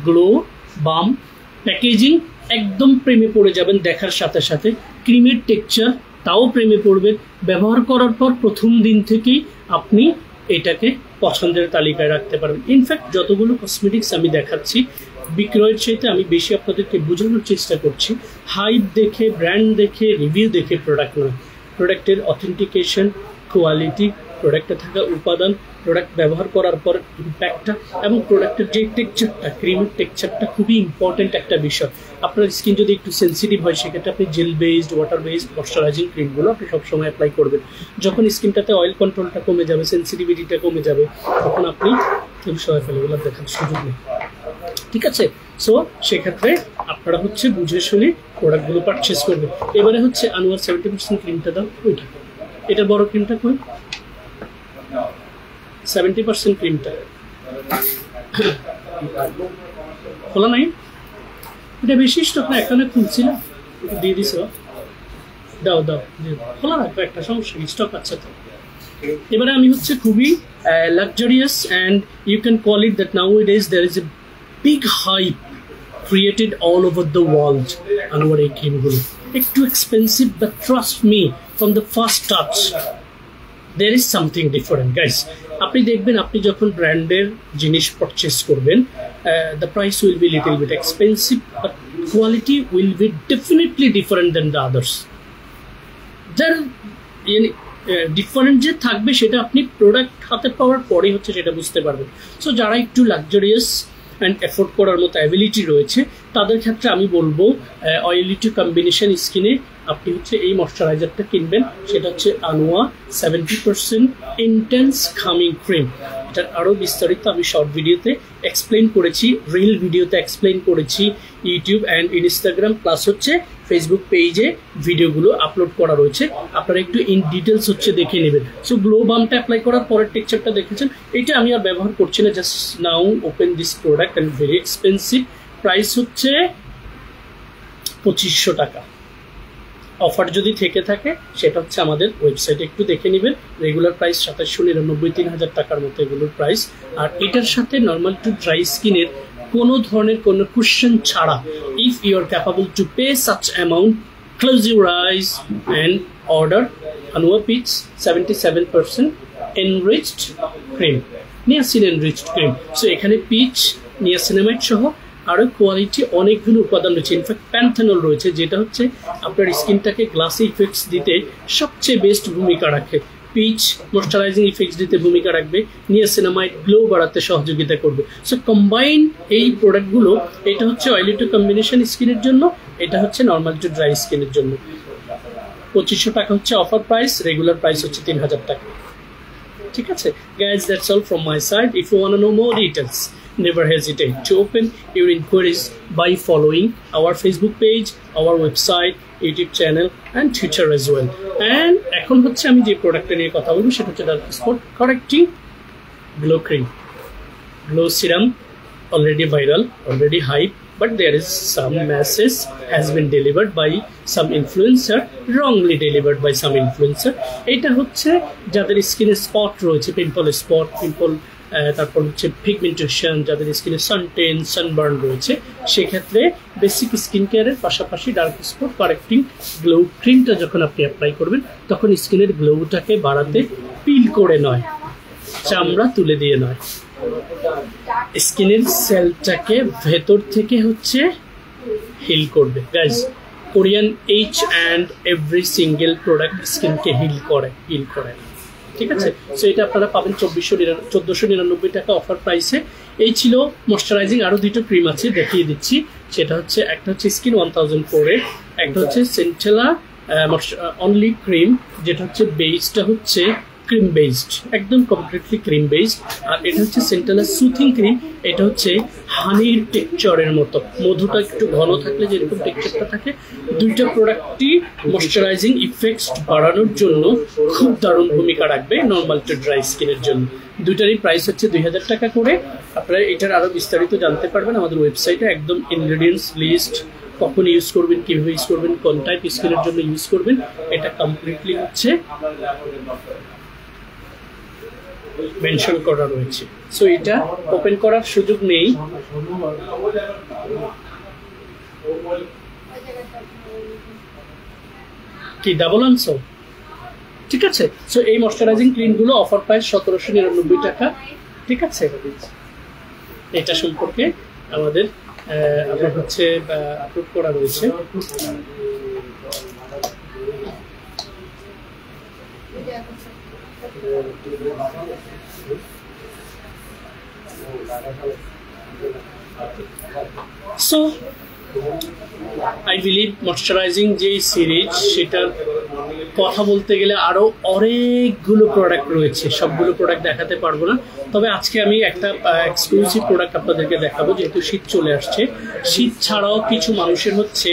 গ্লো বাম। প্যাকেজিং একদম প্রেমে পড়ে যাবেন দেখার সাথে সাথে। ক্রিমের টেক্সচার তাও প্রেমে পড়বেন। ব্যবহার করার পর প্রথম দিন থেকেই আপনি এটাকে পছন্দের তালিকায় রাখতে পারবেন। ইনফ্যাক্ট যতগুলো কসমেটিক্স আমি দেখাচ্ছি বিক্রয়ের চাইতে আমি বেশি আপনাদেরকে বোঝানোর চেষ্টা করছি হাইপ দেখে, ব্র্যান্ড দেখে, রিভিউ দেখে প্রোডাক্ট নয়। প্রোডাক্টের অথেন্টিকেশন, কোয়ালিটি, প্রোডাক্টে থাকা উপাদান, প্রোডাক্ট ব্যবহার করার পর ইম্প্যাক্টটা এবং প্রোডাক্টের যে টেক্সচারটা, ক্রিমের টেক্সচারটা খুবই ইম্পর্টেন্ট একটা বিষয়। আপনার স্কিন যদি একটু সেন্সিটিভ হয় সেক্ষেত্রে আপনি gel based, water based moisturising ক্রিমগুলো আপনি সবসময় অ্যাপ্লাই করবেন। যখন স্কিনটাতে অয়েল কন্ট্রোলটা কমে যাবে, সেন্সিটিভিটিটা কমে যাবে, তখন আপনি সবাই ফেলেগুলো দেখার সুযোগ নেই। ঠিক আছে, সো সেক্ষেত্রে আপনারা হচ্ছে বুঝে শুনে প্রোডাক্টগুলো পারচেস করবেন। এবারে হচ্ছে আনোয়ার 70% ক্রিমটা দাও, ওইটা, এটার বড় ক্রিমটা কই, 70% ক্রিমটা খোলা নাই, এটা বেশি স্টক না, এখানে খুলছিল দিয়ে দিছ, দাও দাও খোলা রাখবো, একটা সমস্যা স্টক আছে তো। এবারে আমি হচ্ছে খুবই luxurious and you can call it that nowadays there is a big hype created all over the world Anua এই ক্রিমগুলো একটু expensive, but trust me from the first touch there is something different guys. আপনি দেখবেন আপনি যখন ব্র্যান্ডের জিনিস purchase করবেন, the price will be little bit expensive but quality will be definitely different than the others. যার ডিফারেন্ট যে থাকবে সেটা আপনি প্রোডাক্ট হাতে পাওয়ার পরেই হচ্ছে সেটা বুঝতে পারবেন। সো যারা একটু লাক্সারিয়াস অ্যান্ড এফোর্ড করার মতো অ্যাবিলিটি রয়েছে তাদের ক্ষেত্রে আমি বলবো অয়েলি টু কম্বিনেশন স্কিনে আপনি হচ্ছে এই ময়শ্চারাইজারটা কিনবেন, সেটা হচ্ছে আনোয়া 70% ইন্টেন্স কামিং ক্রিম। এটার আরও বিস্তারিত আমি শর্ট ভিডিওতে এক্সপ্লেন করেছি, রিল ভিডিওতে এক্সপ্লেন করেছি, ইউটিউব অ্যান্ড ইনস্টাগ্রাম প্লাস হচ্ছে ফেসবুক পেজে ভিডিওগুলো আপলোড করা রয়েছে, আপনারা একটু ইন ডিটেলস হচ্ছে দেখে নেবেন। সো গ্লো বামটা অ্যাপ্লাই করার পরের টেক্সচারটা দেখেছেন, এটা আমি আর ব্যবহার করছি না, just now open this product and very expensive. Price হচ্ছে 2500 টাকা। অফার যদি থেকে থাকে সেটা হচ্ছে আমাদের ওয়েবসাইটে একটু দেখে নেবেন। রেগুলার প্রাইস 2799, 3000 টাকার মতো এগুলোর প্রাইস। আর এটার সাথে নর্মাল টু ড্রাই স্কিনের কোনো ধরনের কোনো কোশ্চেন ছাড়া, if you are capable to pay such amount, close your eyes and order Anua peach 77% enriched cream, niacin enriched cream. So এখানে পিচ, নিয়াসিনামাইড সহ আরও কোয়ালিটি অনেকগুলো উপাদান রয়েছে, ইনফ্যাক্ট প্যান্থানল রয়েছে, যেটা হচ্ছে আপনার স্কিনটাকে গ্লাসি ইফেক্টস দিতে সবচেয়ে বেস্ট ভূমিকা রাখে। পিচ ময়শ্চারাইজিং ইফেক্টস দিতে ভূমিকা রাখবে, নিয়াসিনামাইড গ্লো বাড়াতে সহযোগিতা করবে। সো কম্বাইন এই প্রোডাক্টগুলো, এটা হচ্ছে অয়েলি টু কম্বিনেশন স্কিনের জন্য, এটা হচ্ছে নর্মাল টু ড্রাই স্কিনের জন্য। 2500 টাকা হচ্ছে অফার প্রাইস, রেগুলার প্রাইস হচ্ছে 3000 টাকা। ঠিক আছে guys, that's all from my side. If you want to know more details, never hesitate to open your inquiries by following our Facebook page, our website, YouTube channel and Twitter as well. And এখন হচ্ছে আমি যে প্রোডাক্টটা নিয়ে কথা বলবো সেটা হচ্ছে dark spot correcting glow cream, glow serum, already viral, already hype, but there is some message has been delivered by some influencer, wrongly delivered by some influencer. এটা হচ্ছে যাদের স্কিনে স্পট রয়েছে, পিম্পল স্পট, পিম্পল, তারপর হচ্ছে pigmentation, যাদের স্কিনে suntan, sunburn রয়েছে, সেক্ষেত্রে বেসিক স্কিন কেয়ারের পাশাপাশি ডার্ক স্পট কারেক্টিং গ্লো ক্রিমটা যখন আপনি অ্যাপ্লাই করবেন তখন স্কিনের গ্লোটাকে বাড়াতে পিল করে নয়, চামড়া তুলে দিয়ে নয়, স্কিনের সেলটাকে ভেতর থেকে হচ্ছে হিল করবে। Guys, Korean H and every single product স্কিনকে হিল করে। ঠিক আছে, সো এটা আপনারা পাবেন 1499 টাকা অফার প্রাইসে। এই ছিল ময়শ্চারাইজিং। আরও দুটো ক্রিম আছে, দেখিয়ে দিচ্ছি। সেটা হচ্ছে একটা হচ্ছে স্কিন 1004 এর, একটা হচ্ছে সেন্টেলা অনলি ক্রিম, যেটা হচ্ছে বেসটা হচ্ছে ক্রিম বেসড, একদম কমপ্লিটলি ক্রিম বেসড। আর এটা হচ্ছে সেন্টেলা সুথিং ক্রিম, এটা হচ্ছে হানির টেক্সচারের মতো, মধুটা একটু ঘন থাকলে যেরকম টেক্সচারটা থাকে। দুইটা প্রোডাক্টই ময়শ্চারাইজিং ইফেক্টস বাড়ানোর জন্য খুব দারুণ ভূমিকা রাখবে নর্মাল টু ড্রাই স্কিনের জন্য। দুইটারই প্রাইস হচ্ছে 2000 টাকা করে। আপনারা এটার আরও বিস্তারিত জানতে পারবেন আমাদের ওয়েবসাইটে, একদম ইনগ্রেডিয়েন্টস লিস্ট, কখন ইউজ করবেন, কীভাবে ইউজ করবেন, কোন টাইপ স্কিনের জন্য ইউজ করবেন, এটা কমপ্লিটলি হচ্ছে মেনশন করা রয়েছে। সো এটা ওপেন করার সুযোগ নেই, কি ডাবল আনসো? ঠিক আছে, সো এই ময়শ্চারাইজিং ক্রিমগুলো অফার প্রাইস 1799 টাকা। ঠিক আছে, এটা সম্পর্কে আমাদের আপনার হচ্ছে আপলোড করা রয়েছে। সো আই বিলিভ ময়শ্চারাইজিং যে সিরিজ, সেটার কথা বলতে গেলে আরও অনেকগুলো প্রোডাক্ট রয়েছে, সবগুলো প্রোডাক্ট দেখাতে পারবো না। তবে আজকে আমি একটা এক্সক্লুসিভ প্রোডাক্ট আপনাদেরকে দেখাবো, যেহেতু শীত চলে আসছে। শীত ছাড়াও কিছু মানুষের হচ্ছে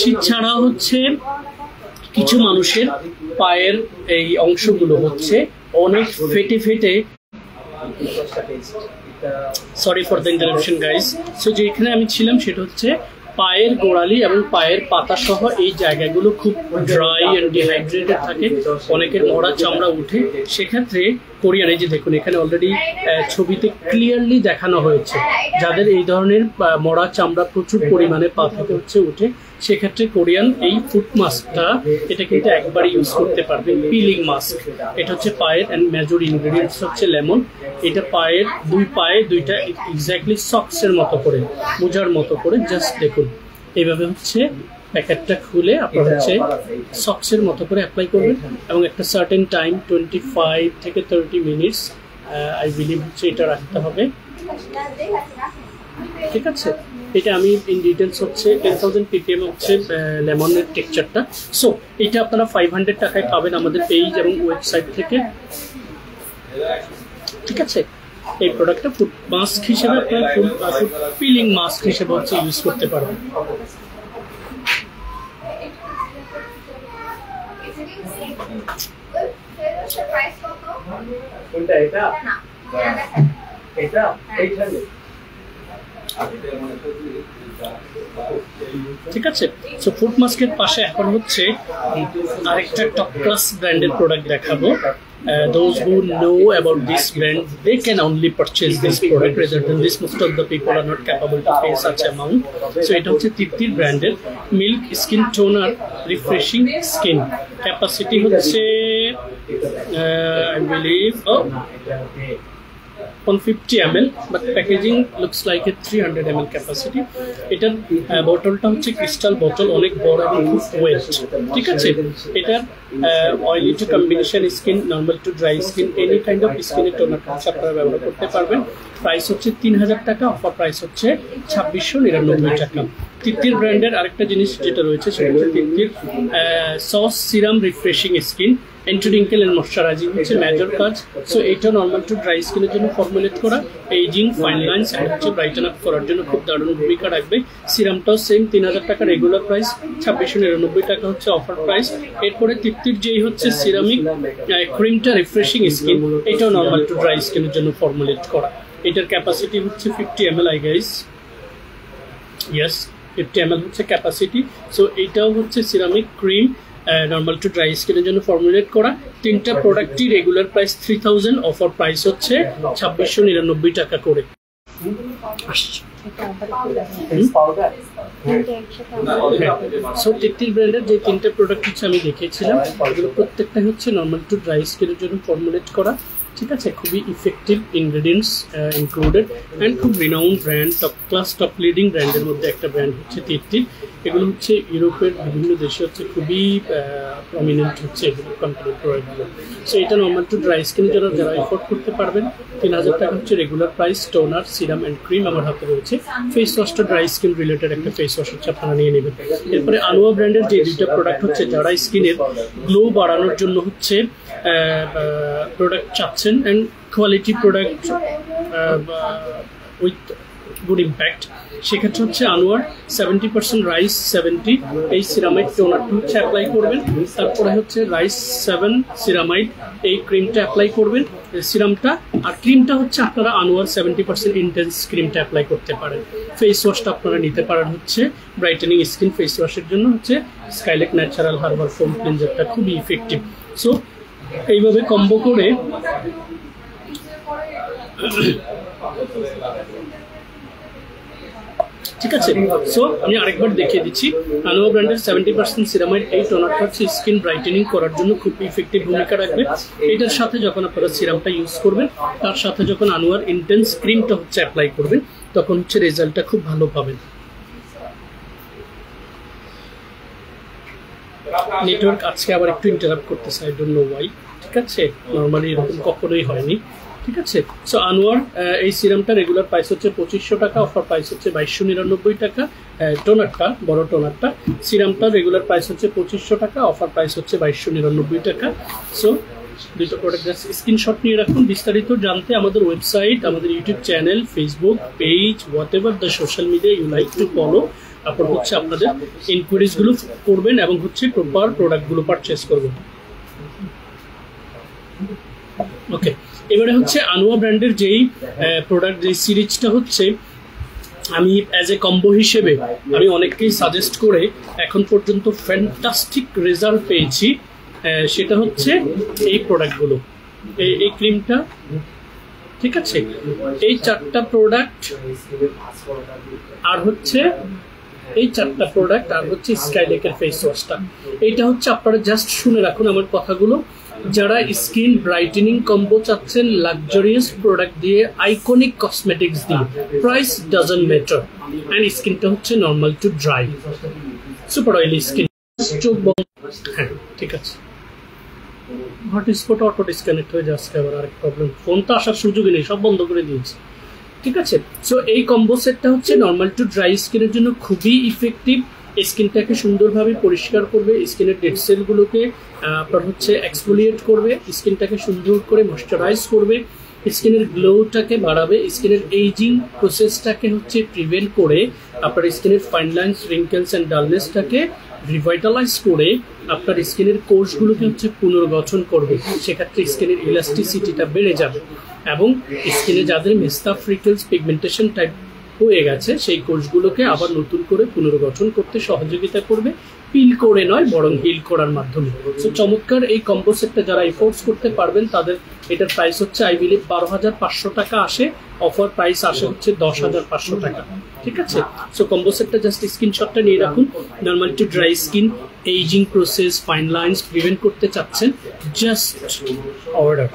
শীত ছাড়াও হচ্ছে কিছু মানুষের পায়ের এই অংশগুলো হচ্ছে অনেক ফেটে ফেটে, sorry for the interruption guys. So যেখানে আমি ছিলাম সেটা হচ্ছে পায়ের গোড়ালি এবং পায়ের পাতা সহ এই জায়গাগুলো খুব ড্রাই অ্যান্ড ডিহাইড্রেটেড থাকে, অনেকের মরা চামড়া উঠে। সেক্ষেত্রে কোরিয়ান, এই যে দেখুন এখানে অলরেডি ছবিতে ক্লিয়ারলি দেখানো হয়েছে, যাদের এই ধরনের মরা চামড়া প্রচুর পরিমাণে পা থেকে হচ্ছে উঠে, সেক্ষেত্রে কোরিয়ান এই ফুট মাস্কটা এটা কিন্তু একবার ইউজ করতে পারবে। পিলিং মাস্ক, এটা হচ্ছে পায়ের অ্যান্ড মেজর ইনগ্রেডিয়েন্টস হচ্ছে লেমন। এটা পায়ের দুই পায়ে দুইটা এক্স্যাক্টলি সক্সের মতো করে, মোজার মতো করে জাস্ট দেখুন এইভাবে হচ্ছে প্যাকেটটা খুলে আপনার হচ্ছে সক্সের মতো করে অ্যাপ্লাই করবেন এবং একটা সার্টেন টাইম 25 থেকে 30 মিনিটস আই বিলিভ হচ্ছে এটা রাখতে হবে। ঠিক আছে, এটা আমি ইন ডিটেলস হচ্ছে 10,000 ppm হচ্ছে লেমনের টেক্সচারটা। সো এটা আপনারা 500 টাকায় পাবেন আমাদের পেজ এবং ওয়েবসাইট থেকে। ঠিক আছে, এই প্রোডাক্টটা ফুট মাস্ক হিসেবে আপনারা ফুট পিলিং মাস্ক হিসেবে হচ্ছে ইউজ করতে পারবেন। ঠিক আছে, সো ফুট মাস্কের পাশে এখন হচ্ছে আরেকটা টপ ক্লাস ব্র্যান্ডের প্রোডাক্ট দেখাবো। Those who know about this brand, they can only purchase this product. Rather than this, most of the people are not capable to pay such amount. So এটা হচ্ছে তৃপ্তির ব্র্যান্ডের milk skin toner refreshing skin. Capacity হচ্ছে I believe 150 ml, but packaging looks like a 300 ml capacity. এটার বোতলটা হচ্ছে crystal বোতল, অনেক বড় এবং খুব ওয়েট। ঠিক আছে, এটার oily to combination skin, normal to dry skin, any kind of স্কিনের টোনার আপনারা ব্যবহার করতে পারবেন। প্রাইস হচ্ছে 3000 টাকা, অফার প্রাইস হচ্ছে 2699 টাকা। তৃপ্তির ব্র্যান্ডের আরেকটা জিনিস যেটা রয়েছে সেটা হচ্ছে তৃপ্তির সস serum refreshing skin, anti wrinkle and moisturizing হচ্ছে মেজর কাজ। সো এটা নর্মাল টু ড্রাই স্কিনের জন্য ফর্মুলেট করা, এইজিং, ফাইন লাইন্স এন্ড হচ্ছে ব্রাইটেন আপ করার জন্য খুব দারুণ ভূমিকা রাখবে। সিরামটাও সেম 3000 টাকা রেগুলার প্রাইস, 2699 টাকা হচ্ছে অফার প্রাইস। এরপরে তৃপ্তির যেই হচ্ছে সিরামিক ক্রিমটা রিফ্রেশিং স্কিন, এটাও নর্মাল টু ড্রাই স্কিনের জন্য ফর্মুলেট করা। এটার ক্যাপাসিটি হচ্ছে 50 ml I guys, yes 50 ml হচ্ছে ক্যাপাসিটি। সো এইটাও হচ্ছে ceramic cream, normal to dry স্কিনের জন্য ফর্মুলেট করা। তিনটা প্রোডাক্টই রেগুলার প্রাইস 3000, অফার প্রাইস হচ্ছে 2699 টাকা করে। সো তৃপ্তির ব্র্যান্ডের যে তিনটা প্রোডাক্ট হচ্ছে আমি দেখিয়েছিলাম, এগুলো প্রত্যেকটাই হচ্ছে নর্মাল টু ড্রাই স্কিনের জন্য ফর্মুলেট করা। ঠিক আছে, খুবই ইফেক্টিভ ইনগ্রেডিয়েন্টস ইনক্লুডেড অ্যান্ড খুব renowned brand, top class top leading ব্র্যান্ডের মধ্যে একটা ব্র্যান্ড হচ্ছে তৃপ্তির। এগুলো হচ্ছে ইউরোপের বিভিন্ন দেশে হচ্ছে খুবই প্রমিনেন্ট হচ্ছে এগুলো কোম্পানির প্রোডাক্টগুলো। সো এটা নর্মাল টু ড্রাই স্কিনের জন্য যারা এফোর্ড করতে পারবেন, 3000 টাকা হচ্ছে regular price. Toner, serum and cream আমার হাতে রয়েছে। ফেস ওয়াশটা ড্রাই স্কিন রিলেটেড একটা ফেস ওয়াশ হচ্ছে আপনারা নিয়ে নেবেন। এরপরে আনোয়া ব্র্যান্ডের যে দুইটা প্রোডাক্ট হচ্ছে যারা স্কিনের গ্লো বাড়ানোর জন্য হচ্ছে প্রোডাক্ট চাচ্ছেন and quality product with good impact, সেক্ষেত্রে হচ্ছে আনোয়ার 70% রাইস 70 এই সিরামাইড টোনারটা হচ্ছে অ্যাপ্লাই করবেন। তারপরে হচ্ছে রাইস 7 সিরামাইড এই ক্রিমটা অ্যাপ্লাই করবেন, সিরামটা। আর ক্রিমটা হচ্ছে আপনারা আনোয়ার 70% ইন্টেন্স ক্রিমটা অ্যাপ্লাই করতে পারেন। ফেস ওয়াশটা আপনারা নিতে পারেন হচ্ছে ব্রাইটেনিং স্কিন ফেস ওয়াশের জন্য হচ্ছে স্কাইলেক ন্যাচারাল হার্বাল ফোম ক্লিনজারটা খুবই ইফেক্টিভ। সো এইভাবে কম্বো করে ঠিক আছে। সো আমি আরেকবার দেখিয়ে দিচ্ছি, আনোয়া ব্র্যান্ডের 70% সিরামাইড এই টোনারটা হচ্ছে স্কিন ব্রাইটেনিং করার জন্য খুব ইফেক্টিভ ভূমিকা রাখবে। এটার সাথে যখন আপনারা সিরামটা ইউজ করবেন, তার সাথে যখন আনোয়ার ইন্টেন্স ক্রিমটা হচ্ছে অ্যাপ্লাই করবেন, তখন হচ্ছে রেজাল্টটা খুব ভালো পাবেন। নেটওয়ার্ক আজকে আবার একটু ইন্টারাপ্ট করতেছে, আই ডোন্ট নো ওয়াই। ঠিক আছে, নর্মালি এরকম কখনোই হয়নি। ঠিক আছে, সো আনোয়ার এই সিরামটা রেগুলার প্রাইস হচ্ছে 2500 টাকা, অফার প্রাইস হচ্ছে 2299 টাকা। টোনারটা, বড় টোনারটা, সিরামটা রেগুলার প্রাইস হচ্ছে 2500 টাকা, অফার প্রাইস হচ্ছে 2299 টাকা। সো দুটো প্রোডাক্ট স্ক্রিনশট নিয়ে রাখুন। বিস্তারিত জানতে আমাদের ওয়েবসাইট, আমাদের YouTube channel, Facebook page, whatever the social media you like to follow, তারপর হচ্ছে আপনাদের ইনকোয়ারিজগুলো করবেন এবং হচ্ছে প্রপার প্রোডাক্টগুলো পারচেস করবেন। ওকে, এবারে হচ্ছে আনোয়া ব্র্যান্ডের যেই প্রোডাক্ট যেই সিরিজটা হচ্ছে আমি অ্যাজ এ কম্বো হিসেবে আমি অনেককেই সাজেস্ট করে এখন পর্যন্ত ফ্যান্টাস্টিক রেজাল্ট পেয়েছি, সেটা হচ্ছে এই প্রোডাক্টগুলো, এই ক্রিমটা, ঠিক আছে, এই 4টা প্রোডাক্ট আর হচ্ছে এই 4টা প্রোডাক্ট আর হচ্ছে স্কাইলেকের ফেস ওয়াশটা। এইটা হচ্ছে আপনারা জাস্ট শুনে রাখুন আমার কথাগুলো, যারা স্কিন ব্রাইটেনিং কম্বো চাচ্ছেন লাক্সারিয়াস প্রোডাক্ট দিয়ে, আইকনিক কসমেটিক্স দিয়ে, প্রাইস ডাজন্ট ম্যাটার, অ্যান্ড স্কিনটা হচ্ছে normal to dry, super oily skin, চোখ বন্ধ, হ্যাঁ ঠিক আছে, হটস্পট অটো ডিসকানেক্ট হয়ে যাচ্ছে, আবার আরেক প্রবলেম, ফোন তো আসার সুযোগই নেই, সব বন্ধ করে দিয়েছি, ঠিক আছে। সো এই কম্বো সেটটা হচ্ছে নর্মাল টু ড্রাই স্কিনের জন্য খুবই ইফেক্টিভ, স্কিনটাকে সুন্দরভাবে পরিষ্কার করবে, স্কিনের ডেড সেলগুলোকে আপনার হচ্ছে এক্সফোলিয়েট করবে, স্কিনটাকে সুন্দর করে ময়শ্চারাইজ করবে, স্কিনের গ্লোটাকে বাড়াবে, স্কিনের এইজিং প্রসেসটাকে হচ্ছে প্রিভেন্ট করে আপনার স্কিনের fine lines, wrinkles and ডালনেসটাকে revitalise করে আপনার স্কিনের কোষগুলোকে হচ্ছে পুনর্গঠন করবে, সেক্ষেত্রে স্কিনের ইলাস্টিসিটিটা বেড়ে যাবে এবং স্কিনে যাদের মেস্তা, ফ্রিকেলস, পিগমেন্টেশন টাইপ হয়ে গেছে সেই কোষগুলোকে আবার নতুন করে পুনর্গঠন করতে সহযোগিতা করবে, পিল করে নয় বরং হিল করার মাধ্যমে। সো চমৎকার এই কম্বো সেটটা যারা এফোর্ডস করতে পারবেন তাদের এটার প্রাইস হচ্ছে আই বিলিভ 12,500 টাকা আসে, অফার প্রাইস আসে হচ্ছে 10,500 টাকা, ঠিক আছে। সো কম্বো সেটটা জাস্ট স্ক্রিনশটটা নিয়ে রাখুন, normal to dry skin, aging process, fine lines prevent করতে চাচ্ছেন, জাস্ট অর্ডার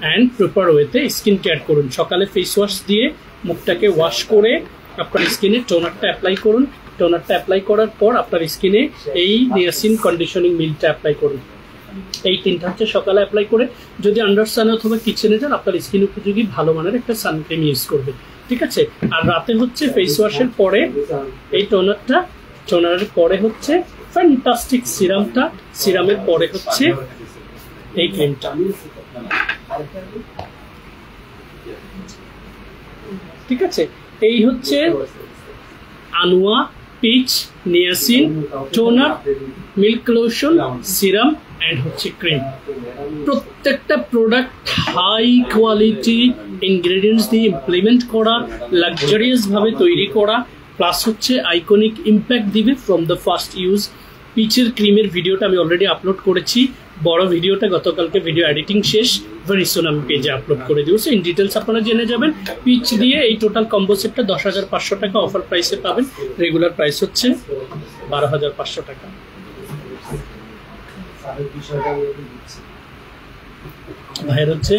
অ্যান্ড প্রপার ওয়েতে স্কিন কেয়ার করুন। সকালে ফেস ওয়াশ দিয়ে মুখটাকে ওয়াশ করে আপনার স্কিনে টোনারটা অ্যাপ্লাই করুন, টোনারটা অ্যাপ্লাই করার পর আপনার স্কিনে এই নিয়াসিন কন্ডিশনিং মিলটা অ্যাপ্লাই করুন, এই 3টা হচ্ছে সকালে অ্যাপ্লাই করে যদি আন্ডার সান অথবা কিচেনে যান আপনার স্কিন উপযোগী ভালো মানের একটা সানক্রিম ইউজ করবে, ঠিক আছে। আর রাতে হচ্ছে ফেস ওয়াশের পরে এই টোনারের পরে হচ্ছে ফ্যান্টাস্টিক সিরামটা, সিরামের পরে হচ্ছে এই ক্রিমটা, ঠিক আছে। এই হচ্ছে Anua peach niacin toner, milk lotion, serum and হচ্ছে ক্রিম। প্রত্যেকটা প্রোডাক্ট হাই কোয়ালিটি ইনগ্রেডিয়েন্টস দিয়ে ইমপ্লিমেন্ট করা, লাক্সারিয়াস ভাবে তৈরি করা, প্লাস হচ্ছে আইকনিক ইম্প্যাক্ট দিবে ফ্রম দ্য ফার্স্ট ইউজ। পিচের ক্রিমের ভিডিওটা আমি অলরেডি আপলোড করেছি, বড় ভিডিওটা গতকালকে ভিডিও এডিটিং শেষ, ভেরি সুন আমি পেজে আপলোড করে দিব, সো ইন ডিটেলস আপনারা জেনে যাবেন। পিচ দিয়ে এই টোটাল কম্বো সেটটা 10,500 টাকা অফার প্রাইসে পাবেন, রেগুলার প্রাইস হচ্ছে 12,500 টাকা। ভাইয়ের হচ্ছে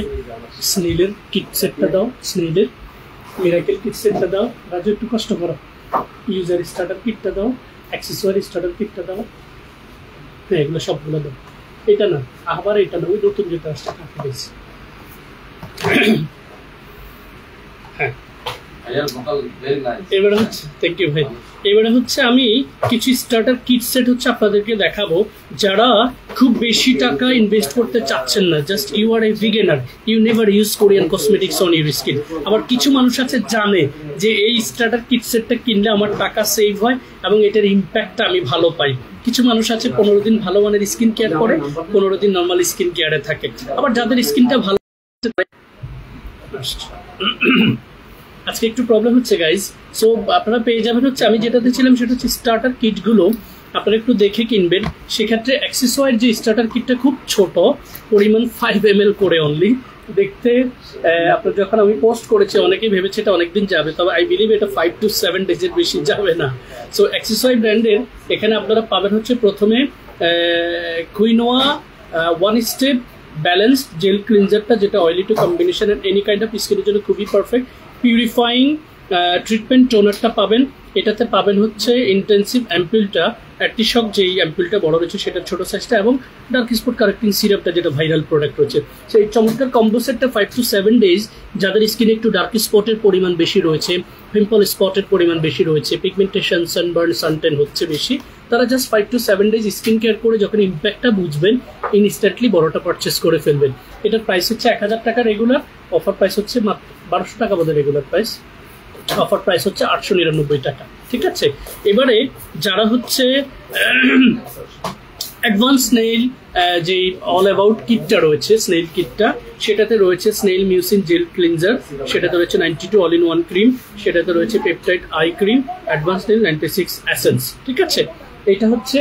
স্নিলের কিট সেটটা দাও, স্নিলের মিরাকেল কিট সেটটা দাও, রাজু একটু কষ্ট করো, ইউজার স্টার্টার কিটটা দাও, অ্যাক্সেসরি স্টার্টার কিটটা দাও, হ্যাঁ এগুলো সবগুলো দাও, এটা না আবার এটা না, ওই নতুন যেটা আসছে কাকে দিয়েছি, হ্যাঁ এবারে হচ্ছে থ্যাংক ইউ ভাই। এবারে হচ্ছে আমি কিছু স্টার্টার কিট সেট হচ্ছে আপনাদেরকে দেখাবো, যারা খুব বেশি টাকা ইনভেস্ট করতে চাচ্ছেন না, just you are a beginner, you never use Korean cosmetics on your skin. আবার কিছু মানুষ আছে জানে যে এই স্টার্টার কিট সেটটা কিনলে আমার টাকা সেভ হয় এবং এটার ইম্প্যাক্টটা আমি ভালো পাই। কিছু মানুষ আছে 15 দিন ভালো মানের স্কিন কেয়ার করে, 15 দিন নর্মাল স্কিন কেয়ারে থাকে। আবার যাদের স্কিনটা ভালো আজকে একটু প্রবলেম হচ্ছে গাইজ, সো আপনারা পেয়ে যাবেন হচ্ছে আমি যেটা দিয়েছিলাম সেটা হচ্ছে স্টার্টার কিটগুলো আপনারা একটু দেখে কিনবেন। সেক্ষেত্রে অ্যাক্সেসরির যে স্টার্টার কিটটা খুব ছোট, পরিমাণ 5 ml করে অনলি, দেখতে আপনার যখন আমি পোস্ট করেছি অনেকেই ভেবেছে এটা অনেকদিন যাবে, তবে আই বিলিভ এটা 5 to 7 ডেজের বেশি যাবে না। সো অ্যাক্সেসরি ব্র্যান্ডের এখানে আপনারা পাবেন হচ্ছে প্রথমে কুইনোয়া 1 স্টেপ ব্যালেন্সড জেল ক্লিনজারটা, যেটা oily to combination and any kind of স্কিনের জন্য খুবই পারফেক্ট। পিউরিফাইং ট্রিটমেন্ট টোনারটা পাবেন, এটাতে পাবেন হচ্ছে ইন্টেন্সিভ অ্যাম্পুলটা, অ্যাটিশক যেই অ্যাম্পুলটা বড় রয়েছে সেটা ছোট সাইজটা, এবং ডার্ক স্পট কারেক্টিং সিরাপটা যেটা ভাইরাল প্রোডাক্ট রয়েছে। সো এই চমৎকার কম্বো সেটটা 5 to 7 ডেজ, যাদের স্কিনে একটু ডার্ক স্পটের পরিমাণ বেশি রয়েছে, পিম্পল স্পটের পরিমাণ বেশি রয়েছে, পিগমেন্টেশন, সানবার্ন, সানটেন হচ্ছে বেশি, তারা just 5 to 7 days skin care করে যখন ইম্প্যাক্টটা বুঝবেন ইনস্ট্যান্টলি বড়টা পারচেস করে ফেলবেন। এটার প্রাইস হচ্ছে 1,000 টাকা রেগুলার, অফার প্রাইস হচ্ছে মাত্র 1200 টাকা বোধহয় রেগুলার প্রাইস, অফার প্রাইস হচ্ছে 899 টাকা। ঠিক আছে। এবারে যারা হচ্ছে অ্যাডভান্স স্নেইল যে অল অ্যাবাউট কিটটা রয়েছে, স্নেইল কিটটা, সেটাতে রয়েছে স্নেইল মিউসিন জেল ক্লিনজার, সেটাতে রয়েছে 92 অল ইন ওয়ান ক্রিম, সেটাতে রয়েছে peptide eye cream, advance snail 96 essence. ঠিক আছে, এটা হচ্ছে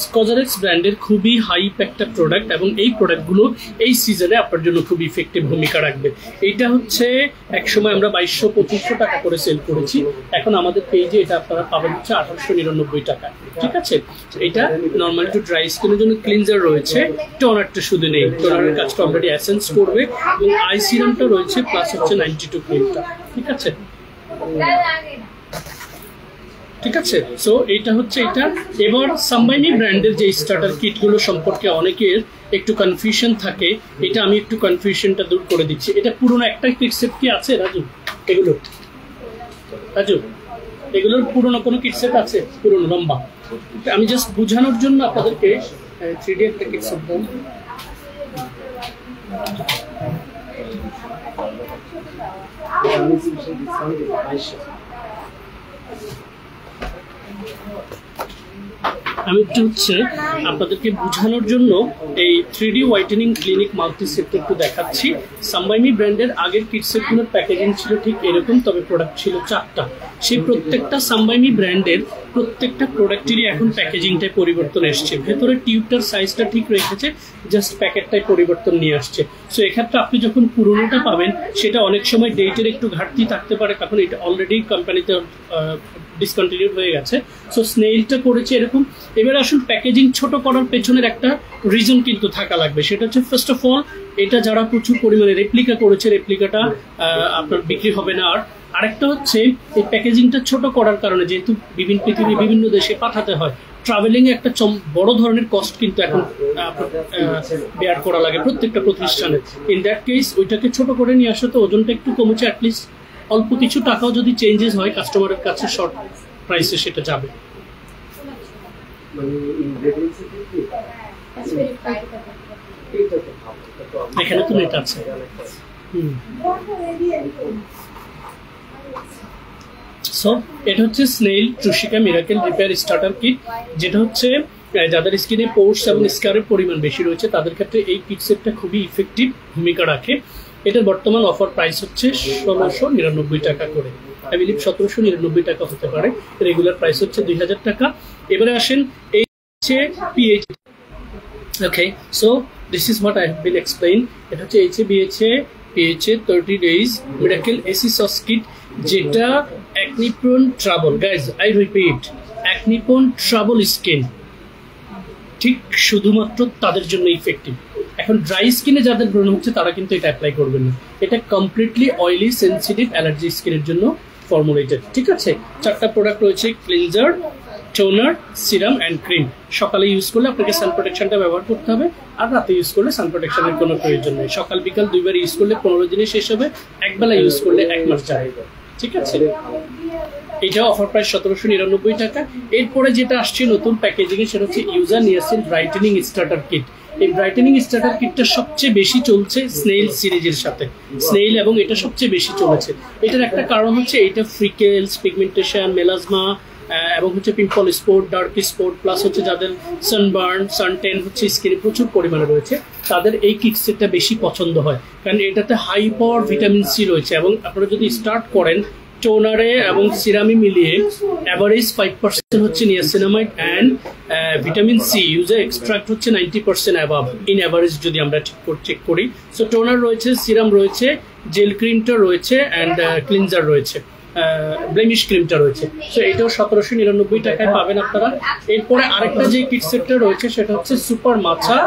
স্কজারেক্স ব্র্যান্ডের খুবই হাইপ একটা প্রোডাক্ট এবং এই প্রোডাক্টগুলো এই সিজনে আপনার জন্য খুব ইফেক্টিভ ভূমিকা রাখবে। এইটা হচ্ছে একসময় আমরা 2200-2500 টাকা করে সেল করেছি, এখন আমাদের পেজে এটা আপনারা পাবেন হচ্ছে 1899 টাকা। ঠিক আছে, এটা নর্মাল টু ড্রাই স্কিনের জন্য ক্লিনজার রয়েছে, টোনারটা শুধু নেই, টোনারের কাজটা অলরেডি এসেন্স করবে এবং আই সিরামটা রয়েছে প্লাস হচ্ছে 92 ক্রিমটা। ঠিক আছে, ঠিক আছে। সো এইটা হচ্ছে এটা। এবার সাম্বাইনি ব্র্যান্ডের যে স্টার্টার কিটগুলো সম্পর্কে অনেকের একটু কনফিউশন থাকে, এটা আমি একটু কনফিউশনটা দূর করে দিচ্ছি। এটা পুরনো একটা কিট সেট কি আছে রাজু? এগুলোর পুরনো কোনো কিট সেট আছে? পুরনো লম্বা? আমি জাস্ট বোঝানোর জন্য আপনাদেরকে 3D একটা কিট সেট দেব। আমি একটু হচ্ছে আপনাদেরকে বোঝানোর জন্য এই 3D হোয়াইটেনিং ক্লিনিক মাল্টি সেটটা একটু দেখাচ্ছি। সাম্বাইমি ব্র্যান্ডের আগের কিট সেটগুলোর প্যাকেজিং ছিল ঠিক এরকম, তবে প্রোডাক্ট ছিল 4টা। সেই প্রত্যেকটা সাম্বাইমি ব্র্যান্ডের প্রত্যেকটা প্রোডাক্টেরই এখন প্যাকেজিংটায় পরিবর্তন এসছে, ভেতরে টিউবটার সাইজটা ঠিক রেখেছে, জাস্ট প্যাকেটটায় পরিবর্তন নিয়ে আসছে। সো এক্ষেত্রে আপনি যখন পুরোনোটা পাবেন সেটা অনেক সময় ডেটের একটু ঘাটতি থাকতে পারে, কারণ এটা অলরেডি কোম্পানিতে ডিসকন্টিনিউ হয়ে গেছে। সো স্নেইলটা করেছে এরকম। এবার আসুন প্যাকেজিং ছোট করার পেছনের একটা রিজন কিন্তু থাকা লাগবে, সেটা হচ্ছে ফার্স্ট অফ অল এটা যারা প্রচুর পরিমাণে রেপ্লিকা করেছে, রেপ্লিকাটা আপনার বিক্রি হবে না। আর আরেকটা হচ্ছে এই প্যাকেজিংটা ছোট করার কারণে যেহেতু পৃথিবীর বিভিন্ন দেশে পাঠাতে হয়, ট্রাভেলিং এ একটা বড় ধরনের কস্ট কিন্তু এখন বেয়ার করা লাগে প্রত্যেকটা প্রতিষ্ঠানে। ইন দ্যাট কেস ওইটাকে ছোট করে নিয়ে আসতে ওজনটা একটু কমেছে, অ্যাটলিস্ট অল্প কিছু টাকাও যদি চেঞ্জেস হয় কাস্টমারের কাছে শর্ট প্রাইসে সেটা যাবে। এখানে তো নেট আছে। সো এটা হচ্ছে snail truecica miracle repair starter kit, যেটা হচ্ছে যাদের স্কিনে পোর্স এবং স্কারের পরিমাণ বেশি রয়েছে তাদের ক্ষেত্রে এই কিট সেটটা খুবই ইফেক্টিভ ভূমিকা রাখে। এটার বর্তমান অফার প্রাইস হচ্ছে 1699 টাকা করে। আই বিলিভ 1799 টাকা হতে পারে, রেগুলার প্রাইস হচ্ছে 2000 টাকা। এবারে আসেন এই হচ্ছে PH. Okay, so this is what I have been explain. এটা হচ্ছে PHA 30 days miracle AC SOS kit, যেটা acne prone trouble, guys I repeat, acne prone trouble skin ঠিক শুধুমাত্র তাদের জন্য ইফেক্টিভ। এখন ড্রাই স্কিনে যাদের ব্রণ হচ্ছে তারা কিন্তু এটা অ্যাপ্লাই করবেন না, এটা কমপ্লিটলি অয়েলি সেন্সিটিভ অ্যালার্জি স্কিনের জন্য ফর্মুলেটেড। ঠিক আছে, 4টা প্রোডাক্ট রয়েছে, cleanser, toner, serum and cream. সকালে ইউজ করলে আপনাকে সান প্রোটেকশনটা ব্যবহার করতে হবে, আর রাতে ইউজ করলে সান প্রোটেকশনের কোনো প্রয়োজন নেই। সকাল বিকাল 2বার ইউজ করলে 15 দিনে শেষ হবে, একবেলা ইউজ করলে 1 মাস যায়। ঠিক আছে, এটা অফার প্রাইস 1799 টাকা। এরপরে যেটা আসছে নতুন প্যাকেজিং এ সেটা হচ্ছে user niacin brightening starter kit. এই ব্রাইটেনিং স্টার্টার কিটটা সবচেয়ে বেশি চলছে স্নেইল সিরিজের সাথে, স্নেইল এবং এটা সবচেয়ে বেশি চলেছে। এটার একটা কারণ হচ্ছে এটা ফ্রিকেলস, পিগমেন্টেশন, মেলাজমা এবং হচ্ছে pimple spot, dark spot, plus হচ্ছে যাদের সানবার্ন, সানটেন হচ্ছে স্কিনে প্রচুর পরিমাণে রয়েছে, তাদের এই কিট সেটটা বেশি পছন্দ হয়, কারণ এটাতে হাই পাওয়ার ভিটামিন সি রয়েছে। এবং আপনারা যদি স্টার্ট করেন টোনারে এবং সিরামি মিলিয়ে অ্যাভারেজ 5% হচ্ছে niacinamide and vitamin C yuja extract হচ্ছে 90% অ্যাবাভ ইন অ্যাভারেজ যদি আমরা চেক করি। সো টোনার রয়েছে, সিরাম রয়েছে, জেল ক্রিমটা রয়েছে অ্যান্ড ক্লিনজার রয়েছে, ব্লেমিশ ক্রিমটা রয়েছে। সো এটাও 1799 টাকায় পাবেন আপনারা। এরপরে আরেকটা যে কিট সেটটা রয়েছে সেটা হচ্ছে সুপার মাছা,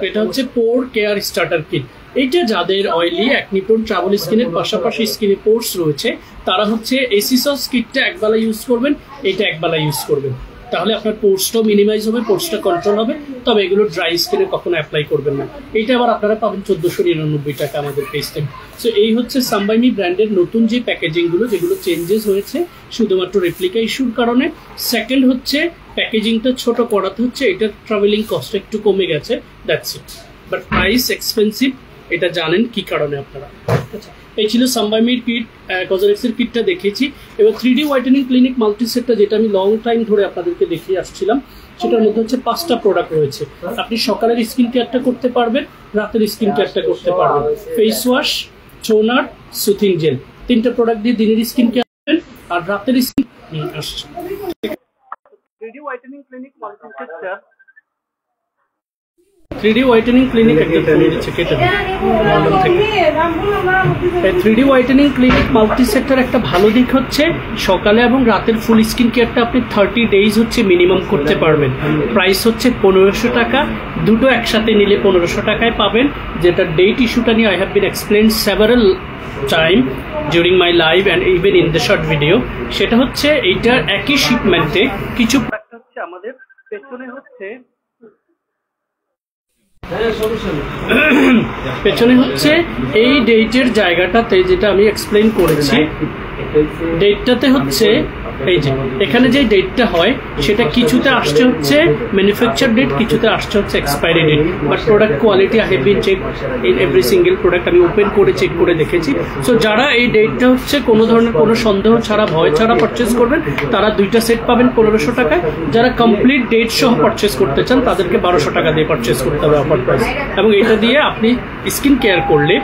এটা হচ্ছে পোর কেয়ার স্টার্টার কিট। এইটা যাদের অয়েলি অ্যাকনি প্রোন ট্রাভেল স্কিনের পাশাপাশি স্কিনে পোর্স রয়েছে তারা হচ্ছে এসি সস কিটটা একবেলা ইউজ করবেন, এটা একবেলা ইউজ করবেন, তাহলে আপনার পোর্সটাও মিনিমাইজ হবে, পোর্সটা কন্ট্রোল হবে। তবে এগুলো ড্রাই স্কিনে কখনো অ্যাপ্লাই করবেন না। এইটা আবার আপনারা পাবেন 1499 টাকা আমাদের পেজ থেকে। সো এই হচ্ছে সাম্বাইমি ব্র্যান্ডের নতুন যে প্যাকেজিংগুলো, যেগুলো চেঞ্জেস হয়েছে শুধুমাত্র রেপ্লিকা ইস্যুর কারণে। সেকেন্ড হচ্ছে প্যাকেজিংটা ছোট করাতে হচ্ছে, এটার ট্রাভেলিং কস্ট একটু কমে গেছে, that's it. But price expensive, এটা জানেন কি কারণে আপনারা। এই ছিল সানবাইমির কিট, কজরেক্সের কিটটা দেখিয়েছি। এবার 3D হোয়াইটেনিং ক্লিনিক মাল্টিসেটটা, যেটা আমি লং টাইম ধরে আপনাদেরকে দেখিয়ে আসছিলাম, সেটার মধ্যে হচ্ছে 5টা প্রোডাক্ট রয়েছে। আপনি সকালের স্কিন কেয়ারটা করতে পারবেন, রাতের স্কিন কেয়ারটা করতে পারবেন। Face wash, toner, soothing jail, 3টা প্রোডাক্ট দিয়ে দিনের স্কিন কেয়ার করবেন আর রাতের স্কিন আসছে। 3D হোয়াইটেনিং ক্লিনিক মাল্টিসেটটা, 3D হোয়াইটেনিং ক্লিনিক একটা ফোন দিচ্ছে কেটে লন্ডন থেকে। 3D হোয়াইটেনিং ক্লিনিক মাল্টিসেক্টর একটা ভালো দিক হচ্ছে সকালে এবং রাতের ফুল স্কিন কেয়ারটা আপনি 30 ডেজ হচ্ছে মিনিমাম করতে পারবেন। প্রাইস হচ্ছে 1500 টাকা, দুটো একসাথে নিলে 1500 টাকায় পাবেন। যেটা ডেট ইস্যুটা নিয়ে I have been explain several time during my live and even in the short video. সেটা হচ্ছে এইটার একই শিপমেন্টে কিছু হচ্ছে আমাদের পেছনে হচ্ছে এই ডেটের জায়গাটাতে, যেটা আমি এক্সপ্লেইন করেছি, ডেটটাতে হচ্ছে এই যে এখানে যে ডেটটা হয় সেটা কিছুতে আসছে হচ্ছে ম্যানুফ্যাকচার ডেট, কিছুতে আসছে হচ্ছে expiry date. But product quality I have been check in every single product, আমি ওপেন করে চেক করে দেখেছি। সো যারা এই ডেটটা হচ্ছে কোনো ধরনের কোনো সন্দেহ ছাড়া, ভয় ছাড়া পারচেস করবেন, তারা 2টা সেট পাবেন 1500 টাকায়। যারা কমপ্লিট ডেট সহ পারচেস করতে চান তাদেরকে 1200 টাকা দিয়ে পারচেস করতে হবে অফার প্রাইস। এবং এটা দিয়ে আপনি স্কিন কেয়ার করলে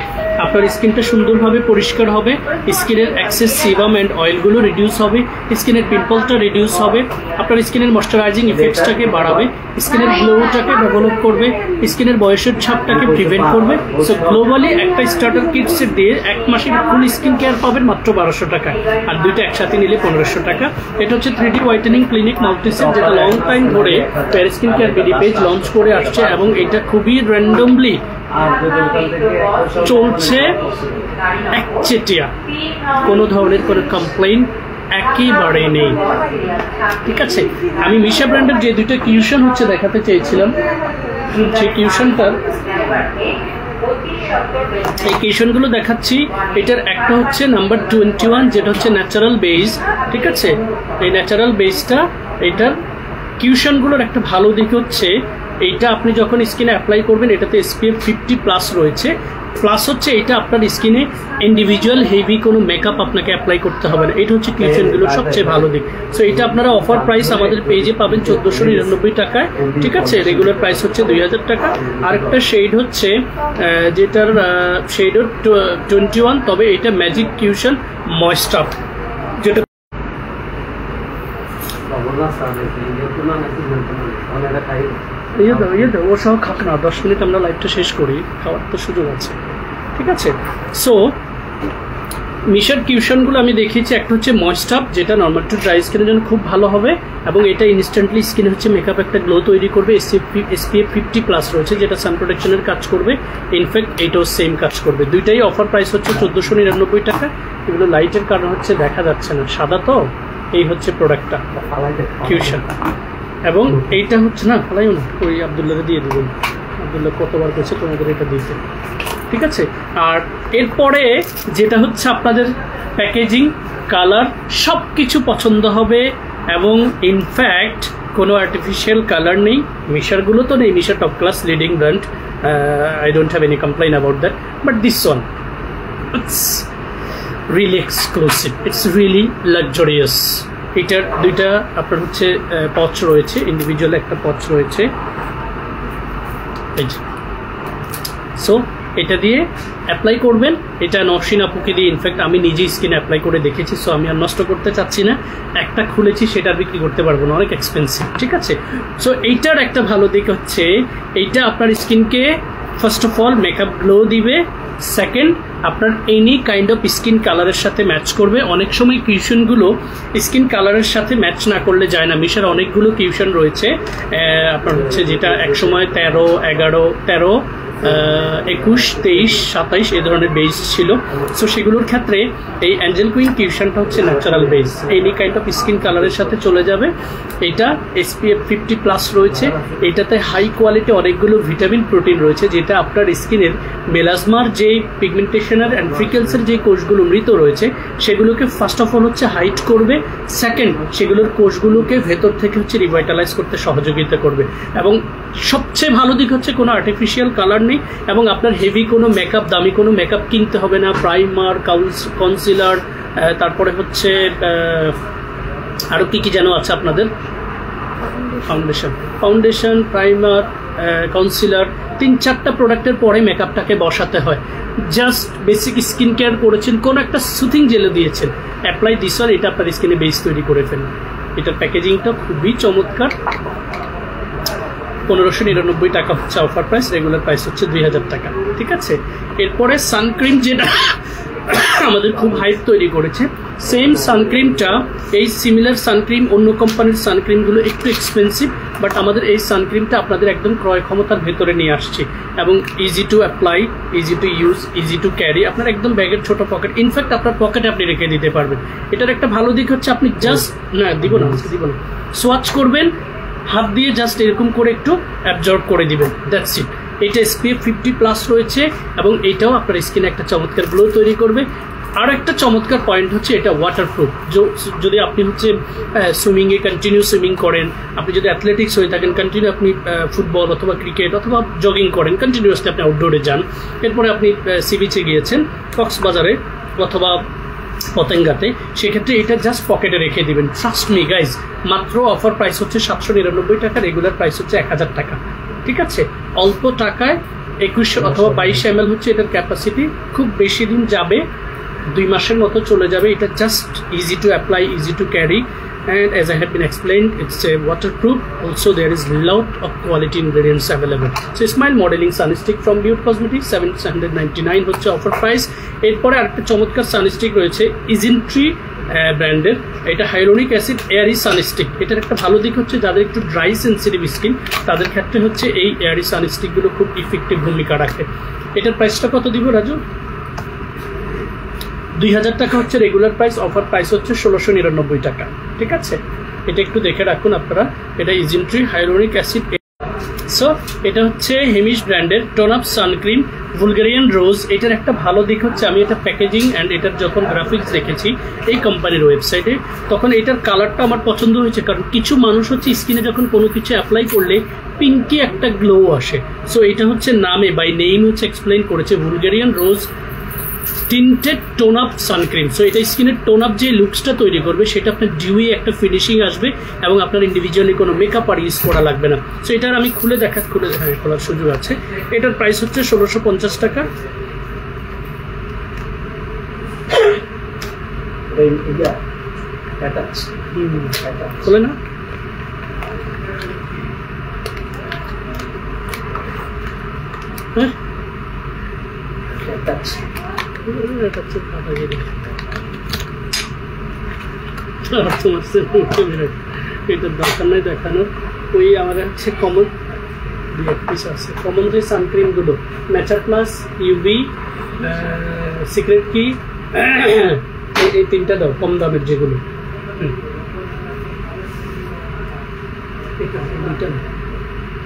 আপনার স্কিনটা সুন্দরভাবে পরিষ্কার হবে, স্কিনের এক্সেস সিবাম অ্যান্ড অয়েলগুলো রিডিউস হবে, স্কিনের পিম্পলসটা রিডিউস হবে, আপনার স্কিনের ময়েশ্চারাইজিং ইফেক্টসটাকে বাড়াবে, স্কিনের গ্লোটাকে ডেভেলপ করবে, স্কিনের বয়সের ছাপটাকে প্রিভেন্ট করবে। সো গ্লোবালি একটা স্টার্টার কিট সেট দিয়ে 1 মাসের ফুল স্কিন কেয়ার পাবেন মাত্র 1200 টাকা, আর 2টা একসাথে নিলে 1500 টাকা। এটা হচ্ছে 3D হোয়াইটেনিং ক্লিনিক মাল্টিসেট, যেটা লং টাইম ধরে Paris skin care BD page launch করে আসছে এবং এটা খুবই র্যান্ডমলি চলছে একচেটিয়া, কোনো ধরনের কোনো কমপ্লেইন একেবারে নেই। ঠিক আছে, আমি মিশা ব্র্যান্ডের যে 2টা কিউশন হচ্ছে দেখাতে চেয়েছিলাম, সেই কিউশনটার এই কিউশনগুলো দেখাচ্ছি। এটার একটা হচ্ছে নাম্বার 21, যেটা হচ্ছে ন্যাচারাল বেস। ঠিক আছে, এই ন্যাচারাল বেসটা, এটার কিউশনগুলোর একটা ভালো দিক হচ্ছে এইটা আপনি যখন স্কিনে অ্যাপ্লাই করবেন এটাতে SPF 50+ রয়েছে। প্লাস হচ্ছে এটা আপনার স্কিনে ইন্ডিভিজুয়াল হেভি কোনো মেকআপ আপনাকে অ্যাপ্লাই করতে হবে না। এটা হচ্ছে কিউশনগুলোর সবচেয়ে ভালো দিক। সো এটা আপনারা অফার প্রাইস আমাদের পেজে পাবেন 1499 টাকায়। ঠিক আছে, রেগুলার প্রাইস হচ্ছে 2000 টাকা। আরেকটা শেড হচ্ছে যেটার শেড 21, তবে এটা ম্যাজিক কিউশন ময়েস্টার, যেটা ও সহ খাক না, 10 মিনিট আমরা লাইভটা শেষ করি, খাওয়ার তো সুযোগ আছে। ঠিক আছে, সো মিশার কিউশনগুলো আমি দেখিয়েছি। একটা হচ্ছে ময়েস্টার, যেটা নর্মাল টু ড্রাই স্কিনের জন্য খুব ভালো হবে এবং এটা ইনস্ট্যান্টলি স্কিনে হচ্ছে মেকআপ একটা গ্লো তৈরি করবে। SPF 50+ রয়েছে, যেটা সান প্রোটেকশনের কাজ করবে। ইনফ্যাক্ট এটাও সেম কাজ করবে। 2টাই অফার প্রাইস হচ্ছে 1499 টাকা। এগুলো লাইটের কারণ হচ্ছে দেখা যাচ্ছে না, সাদা তো। এই হচ্ছে প্রোডাক্টটা কিউশন, এবং এইটা হচ্ছে না ফালাইও না, ওই আবদুল্লাহকে দিয়ে দেবেন। আবদুল্লাহ কতবার করছে তোমাদের এটা দিতে। ঠিক আছে, আর এরপরে যেটা হচ্ছে আপনাদের প্যাকেজিং, কালার সব কিছু পছন্দ হবে এবং ইনফ্যাক্ট কোনো আর্টিফিশিয়াল কালার নেই। মিশারগুলো তো নেই, Missha top class leading brand, I don't have any complain about that. But this one it's really exclusive, it's really luxurious. এটার 2টা আপনার হচ্ছে পচ রয়েছে, ইন্ডিভিজুয়াল একটা পচ রয়েছে। সো এটা দিয়ে অ্যাপ্লাই করবেন। এটা নওশিন আপুকে দিয়ে ইনফ্যাক্ট আমি নিজেই স্কিনে অ্যাপ্লাই করে দেখেছি। সো আমি আর নষ্ট করতে চাচ্ছি না, একটা খুলেছি সেটা বিক্রি করতে পারবো না, অনেক এক্সপেন্সিভ। ঠিক আছে, সো এইটার একটা ভালো দিক হচ্ছে এইটা আপনার স্কিনকে first of all makeup glow দিবে, সেকেন্ড আপনার এনি কাইন্ড অফ স্কিন কালারের সাথে ম্যাচ করবে। অনেক সময় কিউশনগুলো স্কিন কালারের সাথে ম্যাচ না করলে যায় না। মিশার অনেকগুলো কিউশন রয়েছে আপনার হচ্ছে, যেটা একসময় 13, 11, 13, 21, 23, 27 এই ধরনের বেস ছিল। সো সেগুলোর ক্ষেত্রে এই অ্যাঞ্জেল কুইন কিউশনটা হচ্ছে natural base, any kind of skin কালারের সাথে চলে যাবে। এটা SPF 50+ রয়েছে। এটাতে হাই কোয়ালিটি অনেকগুলো ভিটামিন প্রোটিন রয়েছে, যেটা আপনার স্কিনের মেলাজমার যে পিগমেন্টেশনের অ্যান্ড ফ্রিকেলসের যে কোষগুলো মৃত রয়েছে সেগুলোকে ফার্স্ট অফ অল হচ্ছে হাইট করবে, সেকেন্ড সেগুলোর কোষগুলোকে ভেতর থেকে হচ্ছে রিভাইটালাইজ করতে সহযোগিতা করবে। এবং সবচেয়ে ভালো দিক হচ্ছে কোনো আর্টিফিশিয়াল কালার নেই এবং আপনার হেভি কোনো মেকআপ, দামি কোনো মেকআপ কিনতে হবে না। প্রাইমার, কনসিলার, তারপরে হচ্ছে আরও কী কী যেন আছে আপনাদের, ফাউন্ডেশন, প্রাইমার, কনসিলার, 3-4টা প্রোডাক্টের পরে মেকআপটাকে বসাতে হয়। জাস্ট বেসিক স্কিন কেয়ার করেছেন, কোনো একটা সুথিং জেলে দিয়েছেন, অ্যাপ্লাই দিস ওয়ান, এটা আপনার স্কিনে বেস তৈরি করে ফেলেন। এটার প্যাকেজিংটা খুবই চমৎকার। 1599 টাকা হচ্ছে অফার প্রাইস, রেগুলার প্রাইস হচ্ছে 2000 টাকা। ঠিক আছে, এরপরে সানক্রিম যেটা আমাদের খুব হাইপ তৈরি করেছে, সেম সানক্রিমটা, এই সিমিলার সানক্রিম অন্য কোম্পানির সানক্রিমগুলো একটু এক্সপেন্সিভ, বাট আমাদের এই সানক্রিমটা আপনাদের একদম ক্রয় ক্ষমতার ভেতরে নিয়ে আসছি এবং easy to apply, easy to use, easy to carry. আপনার একদম ব্যাগের ছোট পকেট, ইনফ্যাক্ট আপনার পকেটে আপনি রেখে দিতে পারবেন। এটার একটা ভালো দিক হচ্ছে আপনি জাস্ট দিব না সোয়াচ করবেন, হাত দিয়ে জাস্ট এরকম করে একটু অ্যাবজর্ব করে দিবেন, দ্যাটস ইট। এটা SPF 50+ রয়েছে এবং এটাও আপনার স্কিনে একটা চমৎকার গ্লো তৈরি করবে। আর একটা চমৎকার পয়েন্ট হচ্ছে এটা ওয়াটারপ্রুফ। যদি আপনি হচ্ছে সুইমিংয়ে কন্টিনিউ সুইমিং করেন, আপনি যদি অ্যাথলেটিক্স হয়ে থাকেন, কন্টিনিউ আপনি ফুটবল অথবা ক্রিকেট অথবা জগিং করেন, কন্টিনিউয়াসলি আপনি আউটডোরে যান, এরপরে আপনি সি বিচে গিয়েছেন, কক্সবাজারে অথবা পতেঙ্গাতে, সেক্ষেত্রে এটা জাস্ট পকেটে রেখে দিবেন। ট্রাস্ট মি গাইজ, মাত্র অফার প্রাইস হচ্ছে 799 টাকা, রেগুলার প্রাইস হচ্ছে 1000 টাকা। ঠিক আছে, অল্প টাকায় 21 অথবা 22 ml হচ্ছে এটার ক্যাপাসিটি, খুব বেশি দিন যাবে, 2 মাসের মতো চলে যাবে। এটা just easy to apply, easy to carry, and as I have been explained, it's a waterproof. Also there is lot of quality ingredients available. So Smile Modeling Sunstick from Beauty Cosmetics, 799 হচ্ছে offer price. এরপরে আরেকটা চমৎকার সানস্টিক রয়েছে ইজেন্ট্রি ব্র্যান্ডের, এটা hyaluronic acid Airee সানস্টিক। এটার একটা ভালো দিক হচ্ছে যাদের একটু ড্রাই সেন্সিটিভ স্কিন তাদের ক্ষেত্রে হচ্ছে এই এয়ারি সানস্টিকগুলো খুব ইফেক্টিভ ভূমিকা রাখে। এটার প্রাইসটা কত দিব রাজু? 2000 টাকা হচ্ছে রেগুলার প্রাইস, অফার প্রাইস হচ্ছে 1699 টাকা। ঠিক আছে, এটা একটু দেখে রাখুন আপনারা। এটা ইজেন্ট্রি হাইলোনিক অ্যাসিড। সো এটা হচ্ছে হেমিশ ব্র্যান্ডের টোন আপ সানক্রিম বুলগেরিয়ান রোজ। এটার একটা ভালো দিক হচ্ছে আমি এটা প্যাকেজিং অ্যান্ড এটার যখন গ্রাফিক্স দেখেছি এই কোম্পানির ওয়েবসাইটে, তখন এটার কালারটা আমার পছন্দ হয়েছে। কারণ কিছু মানুষ হচ্ছে স্কিনে যখন কোনো কিছু অ্যাপ্লাই করলে পিঙ্কি একটা গ্লো আসে। সো এটা হচ্ছে নামে বাই নেম হচ্ছে এক্সপ্লেন করেছে Bulgarian rose tinted tone up suncream. So এটা স্কিনের টোন আপ যে লুকসটা তৈরি করবে সেটা আপনার ডিউই একটা ফিনিশিং আসবে এবং আপনার ইন্ডিভিজুয়ালি কোনো মেকআপ আর ইউজ করা লাগবে না। সো এটার আমি খুলে খোলার সুযোগ আছে। এটার প্রাইস হচ্ছে 1650 টাকা। খুলে না, হ্যাঁ এটার দরকার নাই দেখানোর। ওই আমাদের হচ্ছে কমন পিস আছে, কমন যে সানক্রিমগুলো ন্যাচার প্লাস, ইউভি, সিক্রেট কি, এই 3টা দাও কম দামের যেগুলো।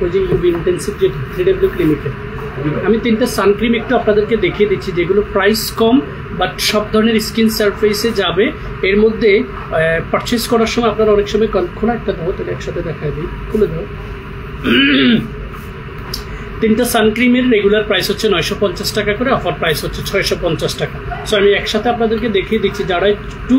ওই যে ইউভি ইন্টেন্সিভ যেটা 3W ক্লিনিকের। আমি 3টা সানক্রিম একটু আপনাদেরকে দেখিয়ে দিচ্ছি যেগুলো প্রাইস কম বাট সব ধরনের স্কিন সারফেসে যাবে। এর মধ্যে পারচেস করার সময় আপনারা অনেক সময় খোলা একটা দাও, তাহলে একসাথে দেখাই দিই, খুলে দাও। 3টা সানক্রিমের রেগুলার প্রাইস হচ্ছে 950 টাকা করে, অফার প্রাইস হচ্ছে 650 টাকা। সো আমি একসাথে আপনাদেরকে দেখিয়ে দিচ্ছি যারা একটু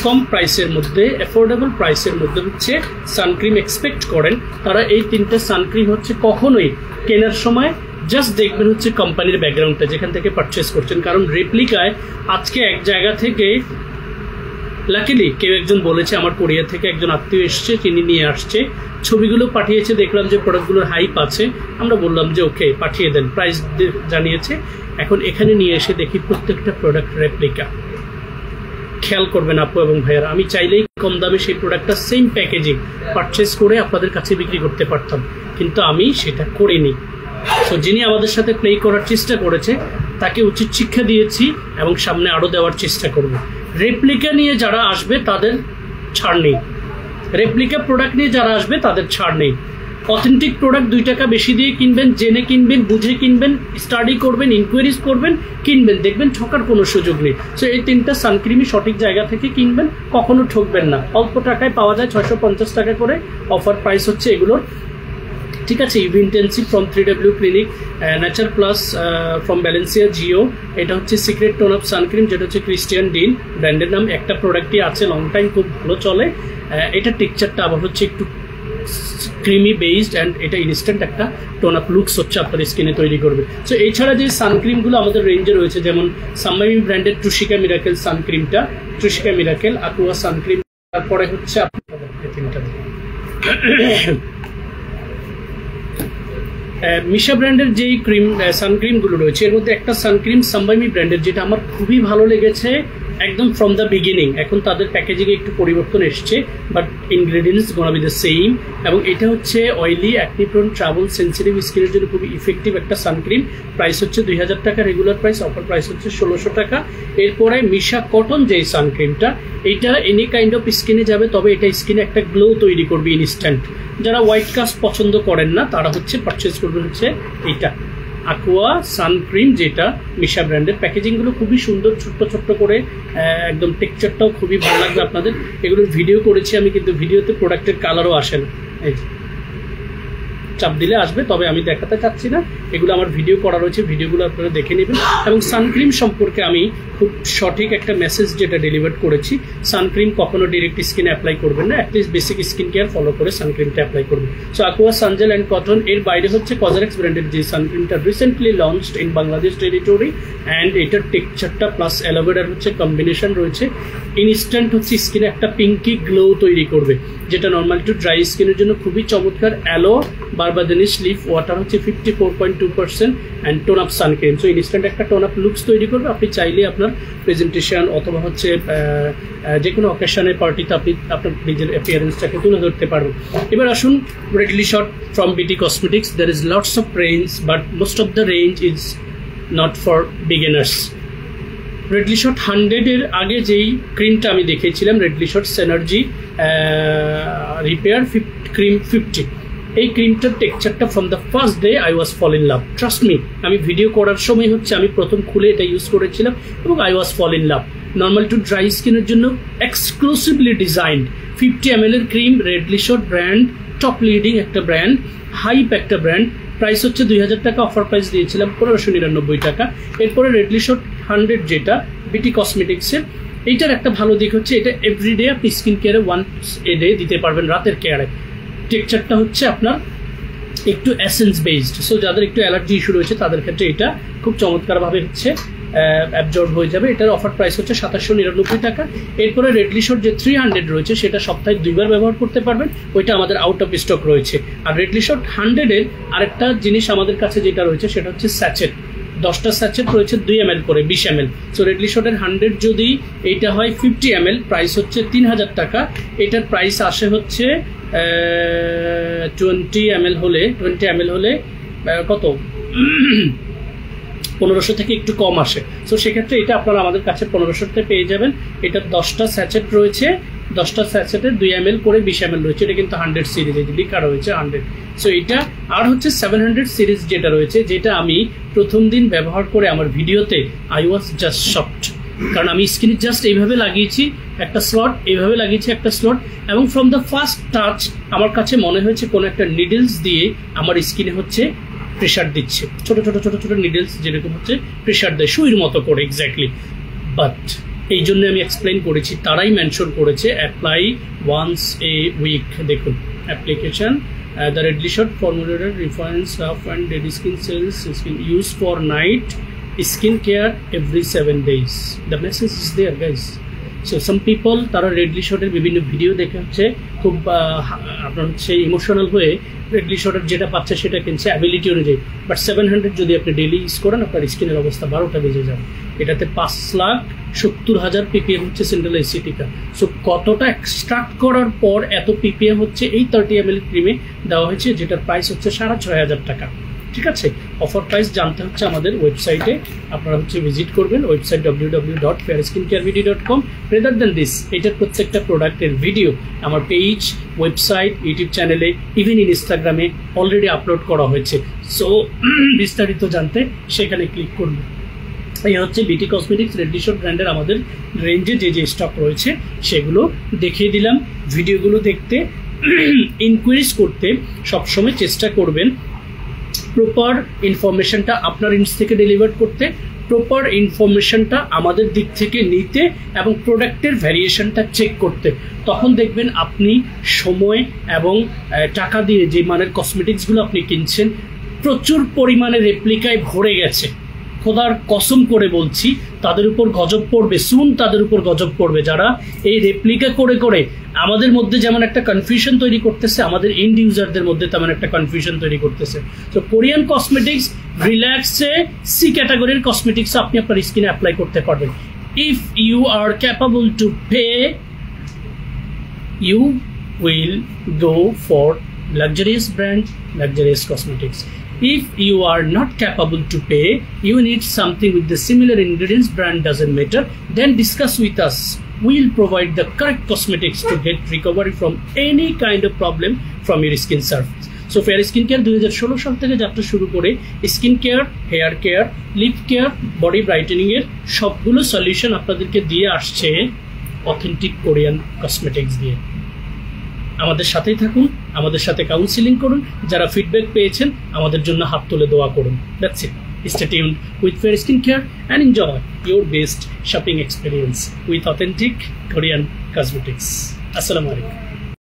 কম প্রাইসের মধ্যে, অ্যাফোর্ডেবল প্রাইসের মধ্যে হচ্ছে সানক্রিম এক্সপেক্ট করেন, তারা এই 3টে সানক্রিম হচ্ছে কখনোই কেনার সময় জাস্ট দেখবেন হচ্ছে কোম্পানির ব্যাকগ্রাউন্ডটা যেখান থেকে পারচেস করছেন। কারণ রেপ্লিকায় আজকে এক জায়গা থেকে লাকিলি কেউ একজন বলেছে, আমার কোরিয়া থেকে একজন আত্মীয় এসছে, তিনি নিয়ে আসছে, ছবিগুলো পাঠিয়েছে, দেখলাম যে প্রোডাক্টগুলোর হাইপ আছে, আমরা বললাম যে ওকে পাঠিয়ে দেন, প্রাইস জানিয়েছে। এখন এখানে নিয়ে এসে দেখি প্রত্যেকটা প্রোডাক্ট রেপ্লিকা। খেয়াল করবেন আপু এবং ভাইয়ারা, আমি চাইলেই কম দামে সেই প্রোডাক্টটা সেম প্যাকেজিং পারচেস করে আপনাদের কাছে বিক্রি করতে পারতাম, কিন্তু আমি সেটা করিনি। সো যিনি আমাদের সাথে প্লে করার চেষ্টা করেছে তাকে উচিত শিক্ষা দিয়েছি এবং সামনে আরও দেওয়ার চেষ্টা করব। রেপ্লিকা নিয়ে যারা আসবে তাদের ছাড় নেই, রেপ্লিকা প্রোডাক্ট নিয়ে যারা আসবে তাদের ছাড় নেই। অথেন্টিক প্রোডাক্ট 2 টাকা বেশি দিয়ে কিনবেন, জেনে কিনবেন, বুঝে কিনবেন, স্টাডি করবেন, ইনকোয়ারিজ করবেন, কিনবেন, দেখবেন ঠকার কোনো সুযোগ নেই। সো এই 3টা সানক্রিমই সঠিক জায়গা থেকে কিনবেন, কখনো ঠকবেন না। অল্প টাকায় পাওয়া যায়, 650 টাকা করে অফার প্রাইস হচ্ছে এগুলোর। ঠিক আছে। EV intensive from 3W clinic, nature plus from Valencia Jio, এটা হচ্ছে সিক্রেট টোন আপ সানক্রিম যেটা হচ্ছে ক্রিস্টিয়ান ডিন ব্র্যান্ডের নাম। একটা প্রোডাক্টই আছে লং টাইম, খুব ভালো চলে। এটা টেক্সচারটা আবার হচ্ছে একটু ক্রিমি বেসড অ্যান্ড এটা ইনস্ট্যান্ট একটা টোন আপ লুকস হচ্ছে আপনার স্কিনে তৈরি করবে। সো এছাড়া যে সানক্রিমগুলো আমাদের রেঞ্জে রয়েছে, যেমন সানমাইমি ব্র্যান্ডের ট্রুশিকা মিরাকেল সানক্রিমটা, ট্রুশিকা মিরাকেল আকুয়া সানক্রিম, তারপরে হচ্ছে মিশা ব্র্যান্ডের যেই সানক্রিমগুলো রয়েছে এর মধ্যে একটা সানক্রিম সানমাইমি ব্র্যান্ডের যেটা আমার খুবই ভালো লেগেছে একদম ফ্রম দ্য বিগিনিং। এখন তাদের প্যাকেজিংয়ে একটু পরিবর্তন এসছে, but ingredients gonna be the same. এবং এটা হচ্ছে oily, acne prone, travel sensitive স্কিনের জন্য খুবই ইফেক্টিভ একটা সানক্রিম। প্রাইস হচ্ছে 2000 টাকা রেগুলার প্রাইস, অফার প্রাইস হচ্ছে 1600 টাকা। এরপরে মিশা কটন যেই সানক্রিমটা, এইটা এনি কাইন্ড অফ স্কিনে যাবে, তবে এটা স্কিনে একটা গ্লো তৈরি করবে ইনস্ট্যান্ট। যারা হোয়াইট কাস্ট পছন্দ করেন না তারা হচ্ছে পারচেস করবেন হচ্ছে এইটা আকুয়া সানক্রিম, যেটা মিশা ব্র্যান্ডের। প্যাকেজিংগুলো খুবই সুন্দর, ছোট্ট ছোট্ট করে, একদম টেক্সচারটাও খুবই ভালো লাগবে আপনাদের। এগুলোর ভিডিও করেছি আমি, কিন্তু ভিডিওতে প্রোডাক্টের কালারও আসে না, এই চাপ দিলে আসবে, তবে আমি দেখাতে চাচ্ছি না। এগুলো আমার ভিডিও করা রয়েছে, ভিডিওগুলো আপনারা দেখে নেবেন। এবং সানক্রিম সম্পর্কে আমি খুব সঠিক একটা মেসেজ যেটা ডেলিভার করেছি, সানক্রিম কখনো ডিরেক্ট স্কিনে অ্যাপ্লাই করবেন না, at least basic skin care follow করে সানক্রিমটা অ্যাপ্লাই করবেন। So aqua sun gel and cotton, এর বাইরে হচ্ছে কজারেক্স ব্র্যান্ডের যে সানক্রিমটা recently launched in Bangladesh territory, and এটার টেক্সচারটা প্লাস অ্যালোভেরার হচ্ছে কম্বিনেশন রয়েছে, ইনস্ট্যান্ট হচ্ছে স্কিনে একটা পিঙ্কি গ্লো তৈরি করবে, যেটা নর্মাল টু ড্রাই স্কিনের জন্য খুবই চমৎকার। অ্যালো বারবাদেনিস লিফ ওয়াটার হচ্ছে 54.2% and tone up suncream. So instant একটা টোন আপ লুকস তৈরি করবে। আপনি চাইলে আপনার প্রেজেন্টেশন অথবা হচ্ছে যে কোনো অকেশনে পার্টিতে আপনি আপনার নিজের অ্যাপিয়ারেন্সটাকে তুলে ধরতে পারবেন। এবার আসুন reedle shot from VT cosmetics. There is lots of range, but most of the range is not for beginners. Reedle shot 100-এর আগে যেই ক্রিমটা আমি দেখিয়েছিলাম, reedle shot synergy repair cream 50, এই ক্রিমটার টেক্সচারটা from the first day I was fall in love. Trust me, আমি ভিডিও করার সময় হচ্ছে আমি প্রথম খুলে এটা ইউজ করেছিলাম এবং I was fall in love. Normal to dry স্কিনের জন্য এক্সক্লুসিভলি ডিজাইনড 50 ml এর cream, reedle shot brand, top leading একটা ব্র্যান্ড, হাইপ একটা ব্র্যান্ড। প্রাইস হচ্ছে 2000 টাকা, অফার প্রাইস দিয়েছিলাম 1599 টাকা। এরপরে রেডলি শট 100 যেটা বিটি কসমেটিক্সের, এইটার একটা ভালো দিক হচ্ছে এটা এভরিডে আপনি স্কিন কেয়ারে ওয়ান্স এ ডে দিতে পারবেন, রাতের কেয়ারে। টেক্সচারটা হচ্ছে আপনার একটু এসেন্স বেসড, সো যাদের একটু অ্যালার্জি ইস্যু রয়েছে তাদের ক্ষেত্রে এটা খুব চমৎকারভাবে হচ্ছে অ্যাবজর্ব হয়ে যাবে। এটার অফার প্রাইস হচ্ছে 2799 টাকা। এরপরে রেডলি শট যে 300 রয়েছে সেটা সপ্তাহে 2 বার ব্যবহার করতে পারবেন, ওইটা আমাদের আউট অফ স্টক রয়েছে। আর রেডলি শট 100-এর আরেকটা জিনিস আমাদের কাছে যেটা রয়েছে সেটা হচ্ছে স্যাচেট। 10টা স্যাচেট রয়েছে 2 ml করে, 20 ml। সো রেডলি শটের 100 যদি এইটা হয় 50 ml, প্রাইস হচ্ছে 3000 টাকা। এটার প্রাইস আসে হচ্ছে 20 ml হলে কত 1500 থেকে একটু কম আসে। সো সেক্ষেত্রে এটা আপনারা আমাদের কাছে 1500-তে পেয়ে যাবেন। এটা 10টা স্যাচেট রয়েছে, 10টা স্যাচেটে 2 ml করে 20 ml রয়েছে। এটা কিন্তু 100 সিরিজ, এই লেখা রয়েছে 100। সো এটা আর হচ্ছে 700 সিরিজ যেটা রয়েছে, যেটা আমি প্রথম দিন ব্যবহার করে আমার ভিডিওতে আই ওয়াজ জাস্ট শকড, কারণ আমি স্কিনে জাস্ট এইভাবে লাগিয়েছি একটা স্লট, এইভাবে লাগিয়েছি একটা স্লট, এবং ফ্রম দ্য ফার্স্ট টাচ আমার কাছে মনে হয়েছে কোনো একটা নিডলস দিয়ে আমার স্কিনে হচ্ছে প্রেশার দিচ্ছে, ছোট ছোট ছোট ছোট নিডলস যেরকম হচ্ছে প্রেশার দেয় সুইর মতো করে এক্স্যাক্টলি। বাট এই জন্য আমি এক্সপ্লেন করেছি, তারাই মেনশন করেছে অ্যাপ্লাই ওয়ান্স এ উইক। দেখুন application, the Redli Shot formulated refines rough and dead skin cells, skin used for night skin care every 7 days. The message is there, guys. So some people তারা readily শটের বিভিন্ন video দেখে হচ্ছে খুব আপনার হচ্ছে emotional হয়ে readily শটের যেটা পাচ্ছে সেটা কিনছে অ্যাবিলিটি অনুযায়ী। বাট 700 যদি আপনি ডেলি ইউজ করেন আপনার স্কিনের অবস্থা 12টা বেজে যাবে। এটাতে 5,70,000 ppm হচ্ছে সেন্ট্রাল এসিটিকা। সো কতটা এক্সট্রাক্ট করার পর এত ppm হচ্ছে এই 30 ml ক্রিমে দেওয়া হয়েছে, যেটার প্রাইস হচ্ছে 6,500 টাকা। ঠিক আছে, অফার প্রাইস জানতে হচ্ছে আমাদের ওয়েবসাইটে আপনারা হচ্ছে ভিজিট করবেন, website www.fairskincare.com। Rather than this, এটার প্রত্যেকটা প্রোডাক্টের ভিডিও আমার পেজ, ওয়েবসাইট, ইউটিউব চ্যানেলে, ইভেন ইনস্টাগ্রামে অলরেডি আপলোড করা হয়েছে। সো বিস্তারিত জানতে সেখানে ক্লিক করুন। এই হচ্ছে বিটি কসমেটিক্স রেডলি শট ব্র্যান্ডের আমাদের রেঞ্জে যে যে স্টক রয়েছে সেগুলো দেখিয়ে দিলাম। ভিডিওগুলো দেখতে ইনকোয়ারিজ করতে সবসময় চেষ্টা করবেন প্রপার ইনফরমেশনটা আপনার ইন্স থেকে ডেলিভার করতে, প্রপার ইনফরমেশনটা আমাদের দিক থেকে নিতে এবং প্রোডাক্টের ভ্যারিয়েশনটা চেক করতে। তখন দেখবেন আপনি সময় এবং টাকা দিয়ে যে মানের কসমেটিক্সগুলো আপনি কিনছেন প্রচুর পরিমাণে রেপ্লিকায় ভরে গেছে। খোদার কসম করে বলছি তাদের উপর গজব পড়বে, সুন তাদের উপর গজব পড়বে যারা এই রেপ্লিকা করে করে আমাদের মধ্যে যেমন একটা কনফিউশন তৈরি করতেছে, আমাদের এন্ড ইউজারদের মধ্যে তেমন একটা কনফিউশন তৈরি করতেছে। তো কোরিয়ান কসমেটিক্স রিল্যাক্সে সি ক্যাটাগরির কসমেটিক্স আপনি আপনার স্কিনে অ্যাপ্লাই করতে পারবেন। If you are capable to pay, you will go for luxurious brand, luxurious cosmetics. If you are not capable to pay, you need something with the similar ingredients, brand doesn't matter, then discuss with us. We'll provide the correct cosmetics to get recovery from any kind of problem from your skin surface. So Fair Skin Care 2016 সাল থেকে যাত্রা শুরু করে skin care, hair care, lip care, body brightening এর সবগুলো solution আপনাদেরকে দিয়ে আসছে অথেন্টিক কোরিয়ান কসমেটিক্স দিয়ে। আমাদের সাথেই থাকুন, আমাদের সাথে কাউন্সিলিং করুন, যারা ফিডব্যাক পেয়েছেন আমাদের জন্য হাত তুলে দোয়া করুন। That's it. Stay tuned with Fair Skin Care and enjoy your best shopping experience with authentic Korean cosmetics. Assalamu alaikum.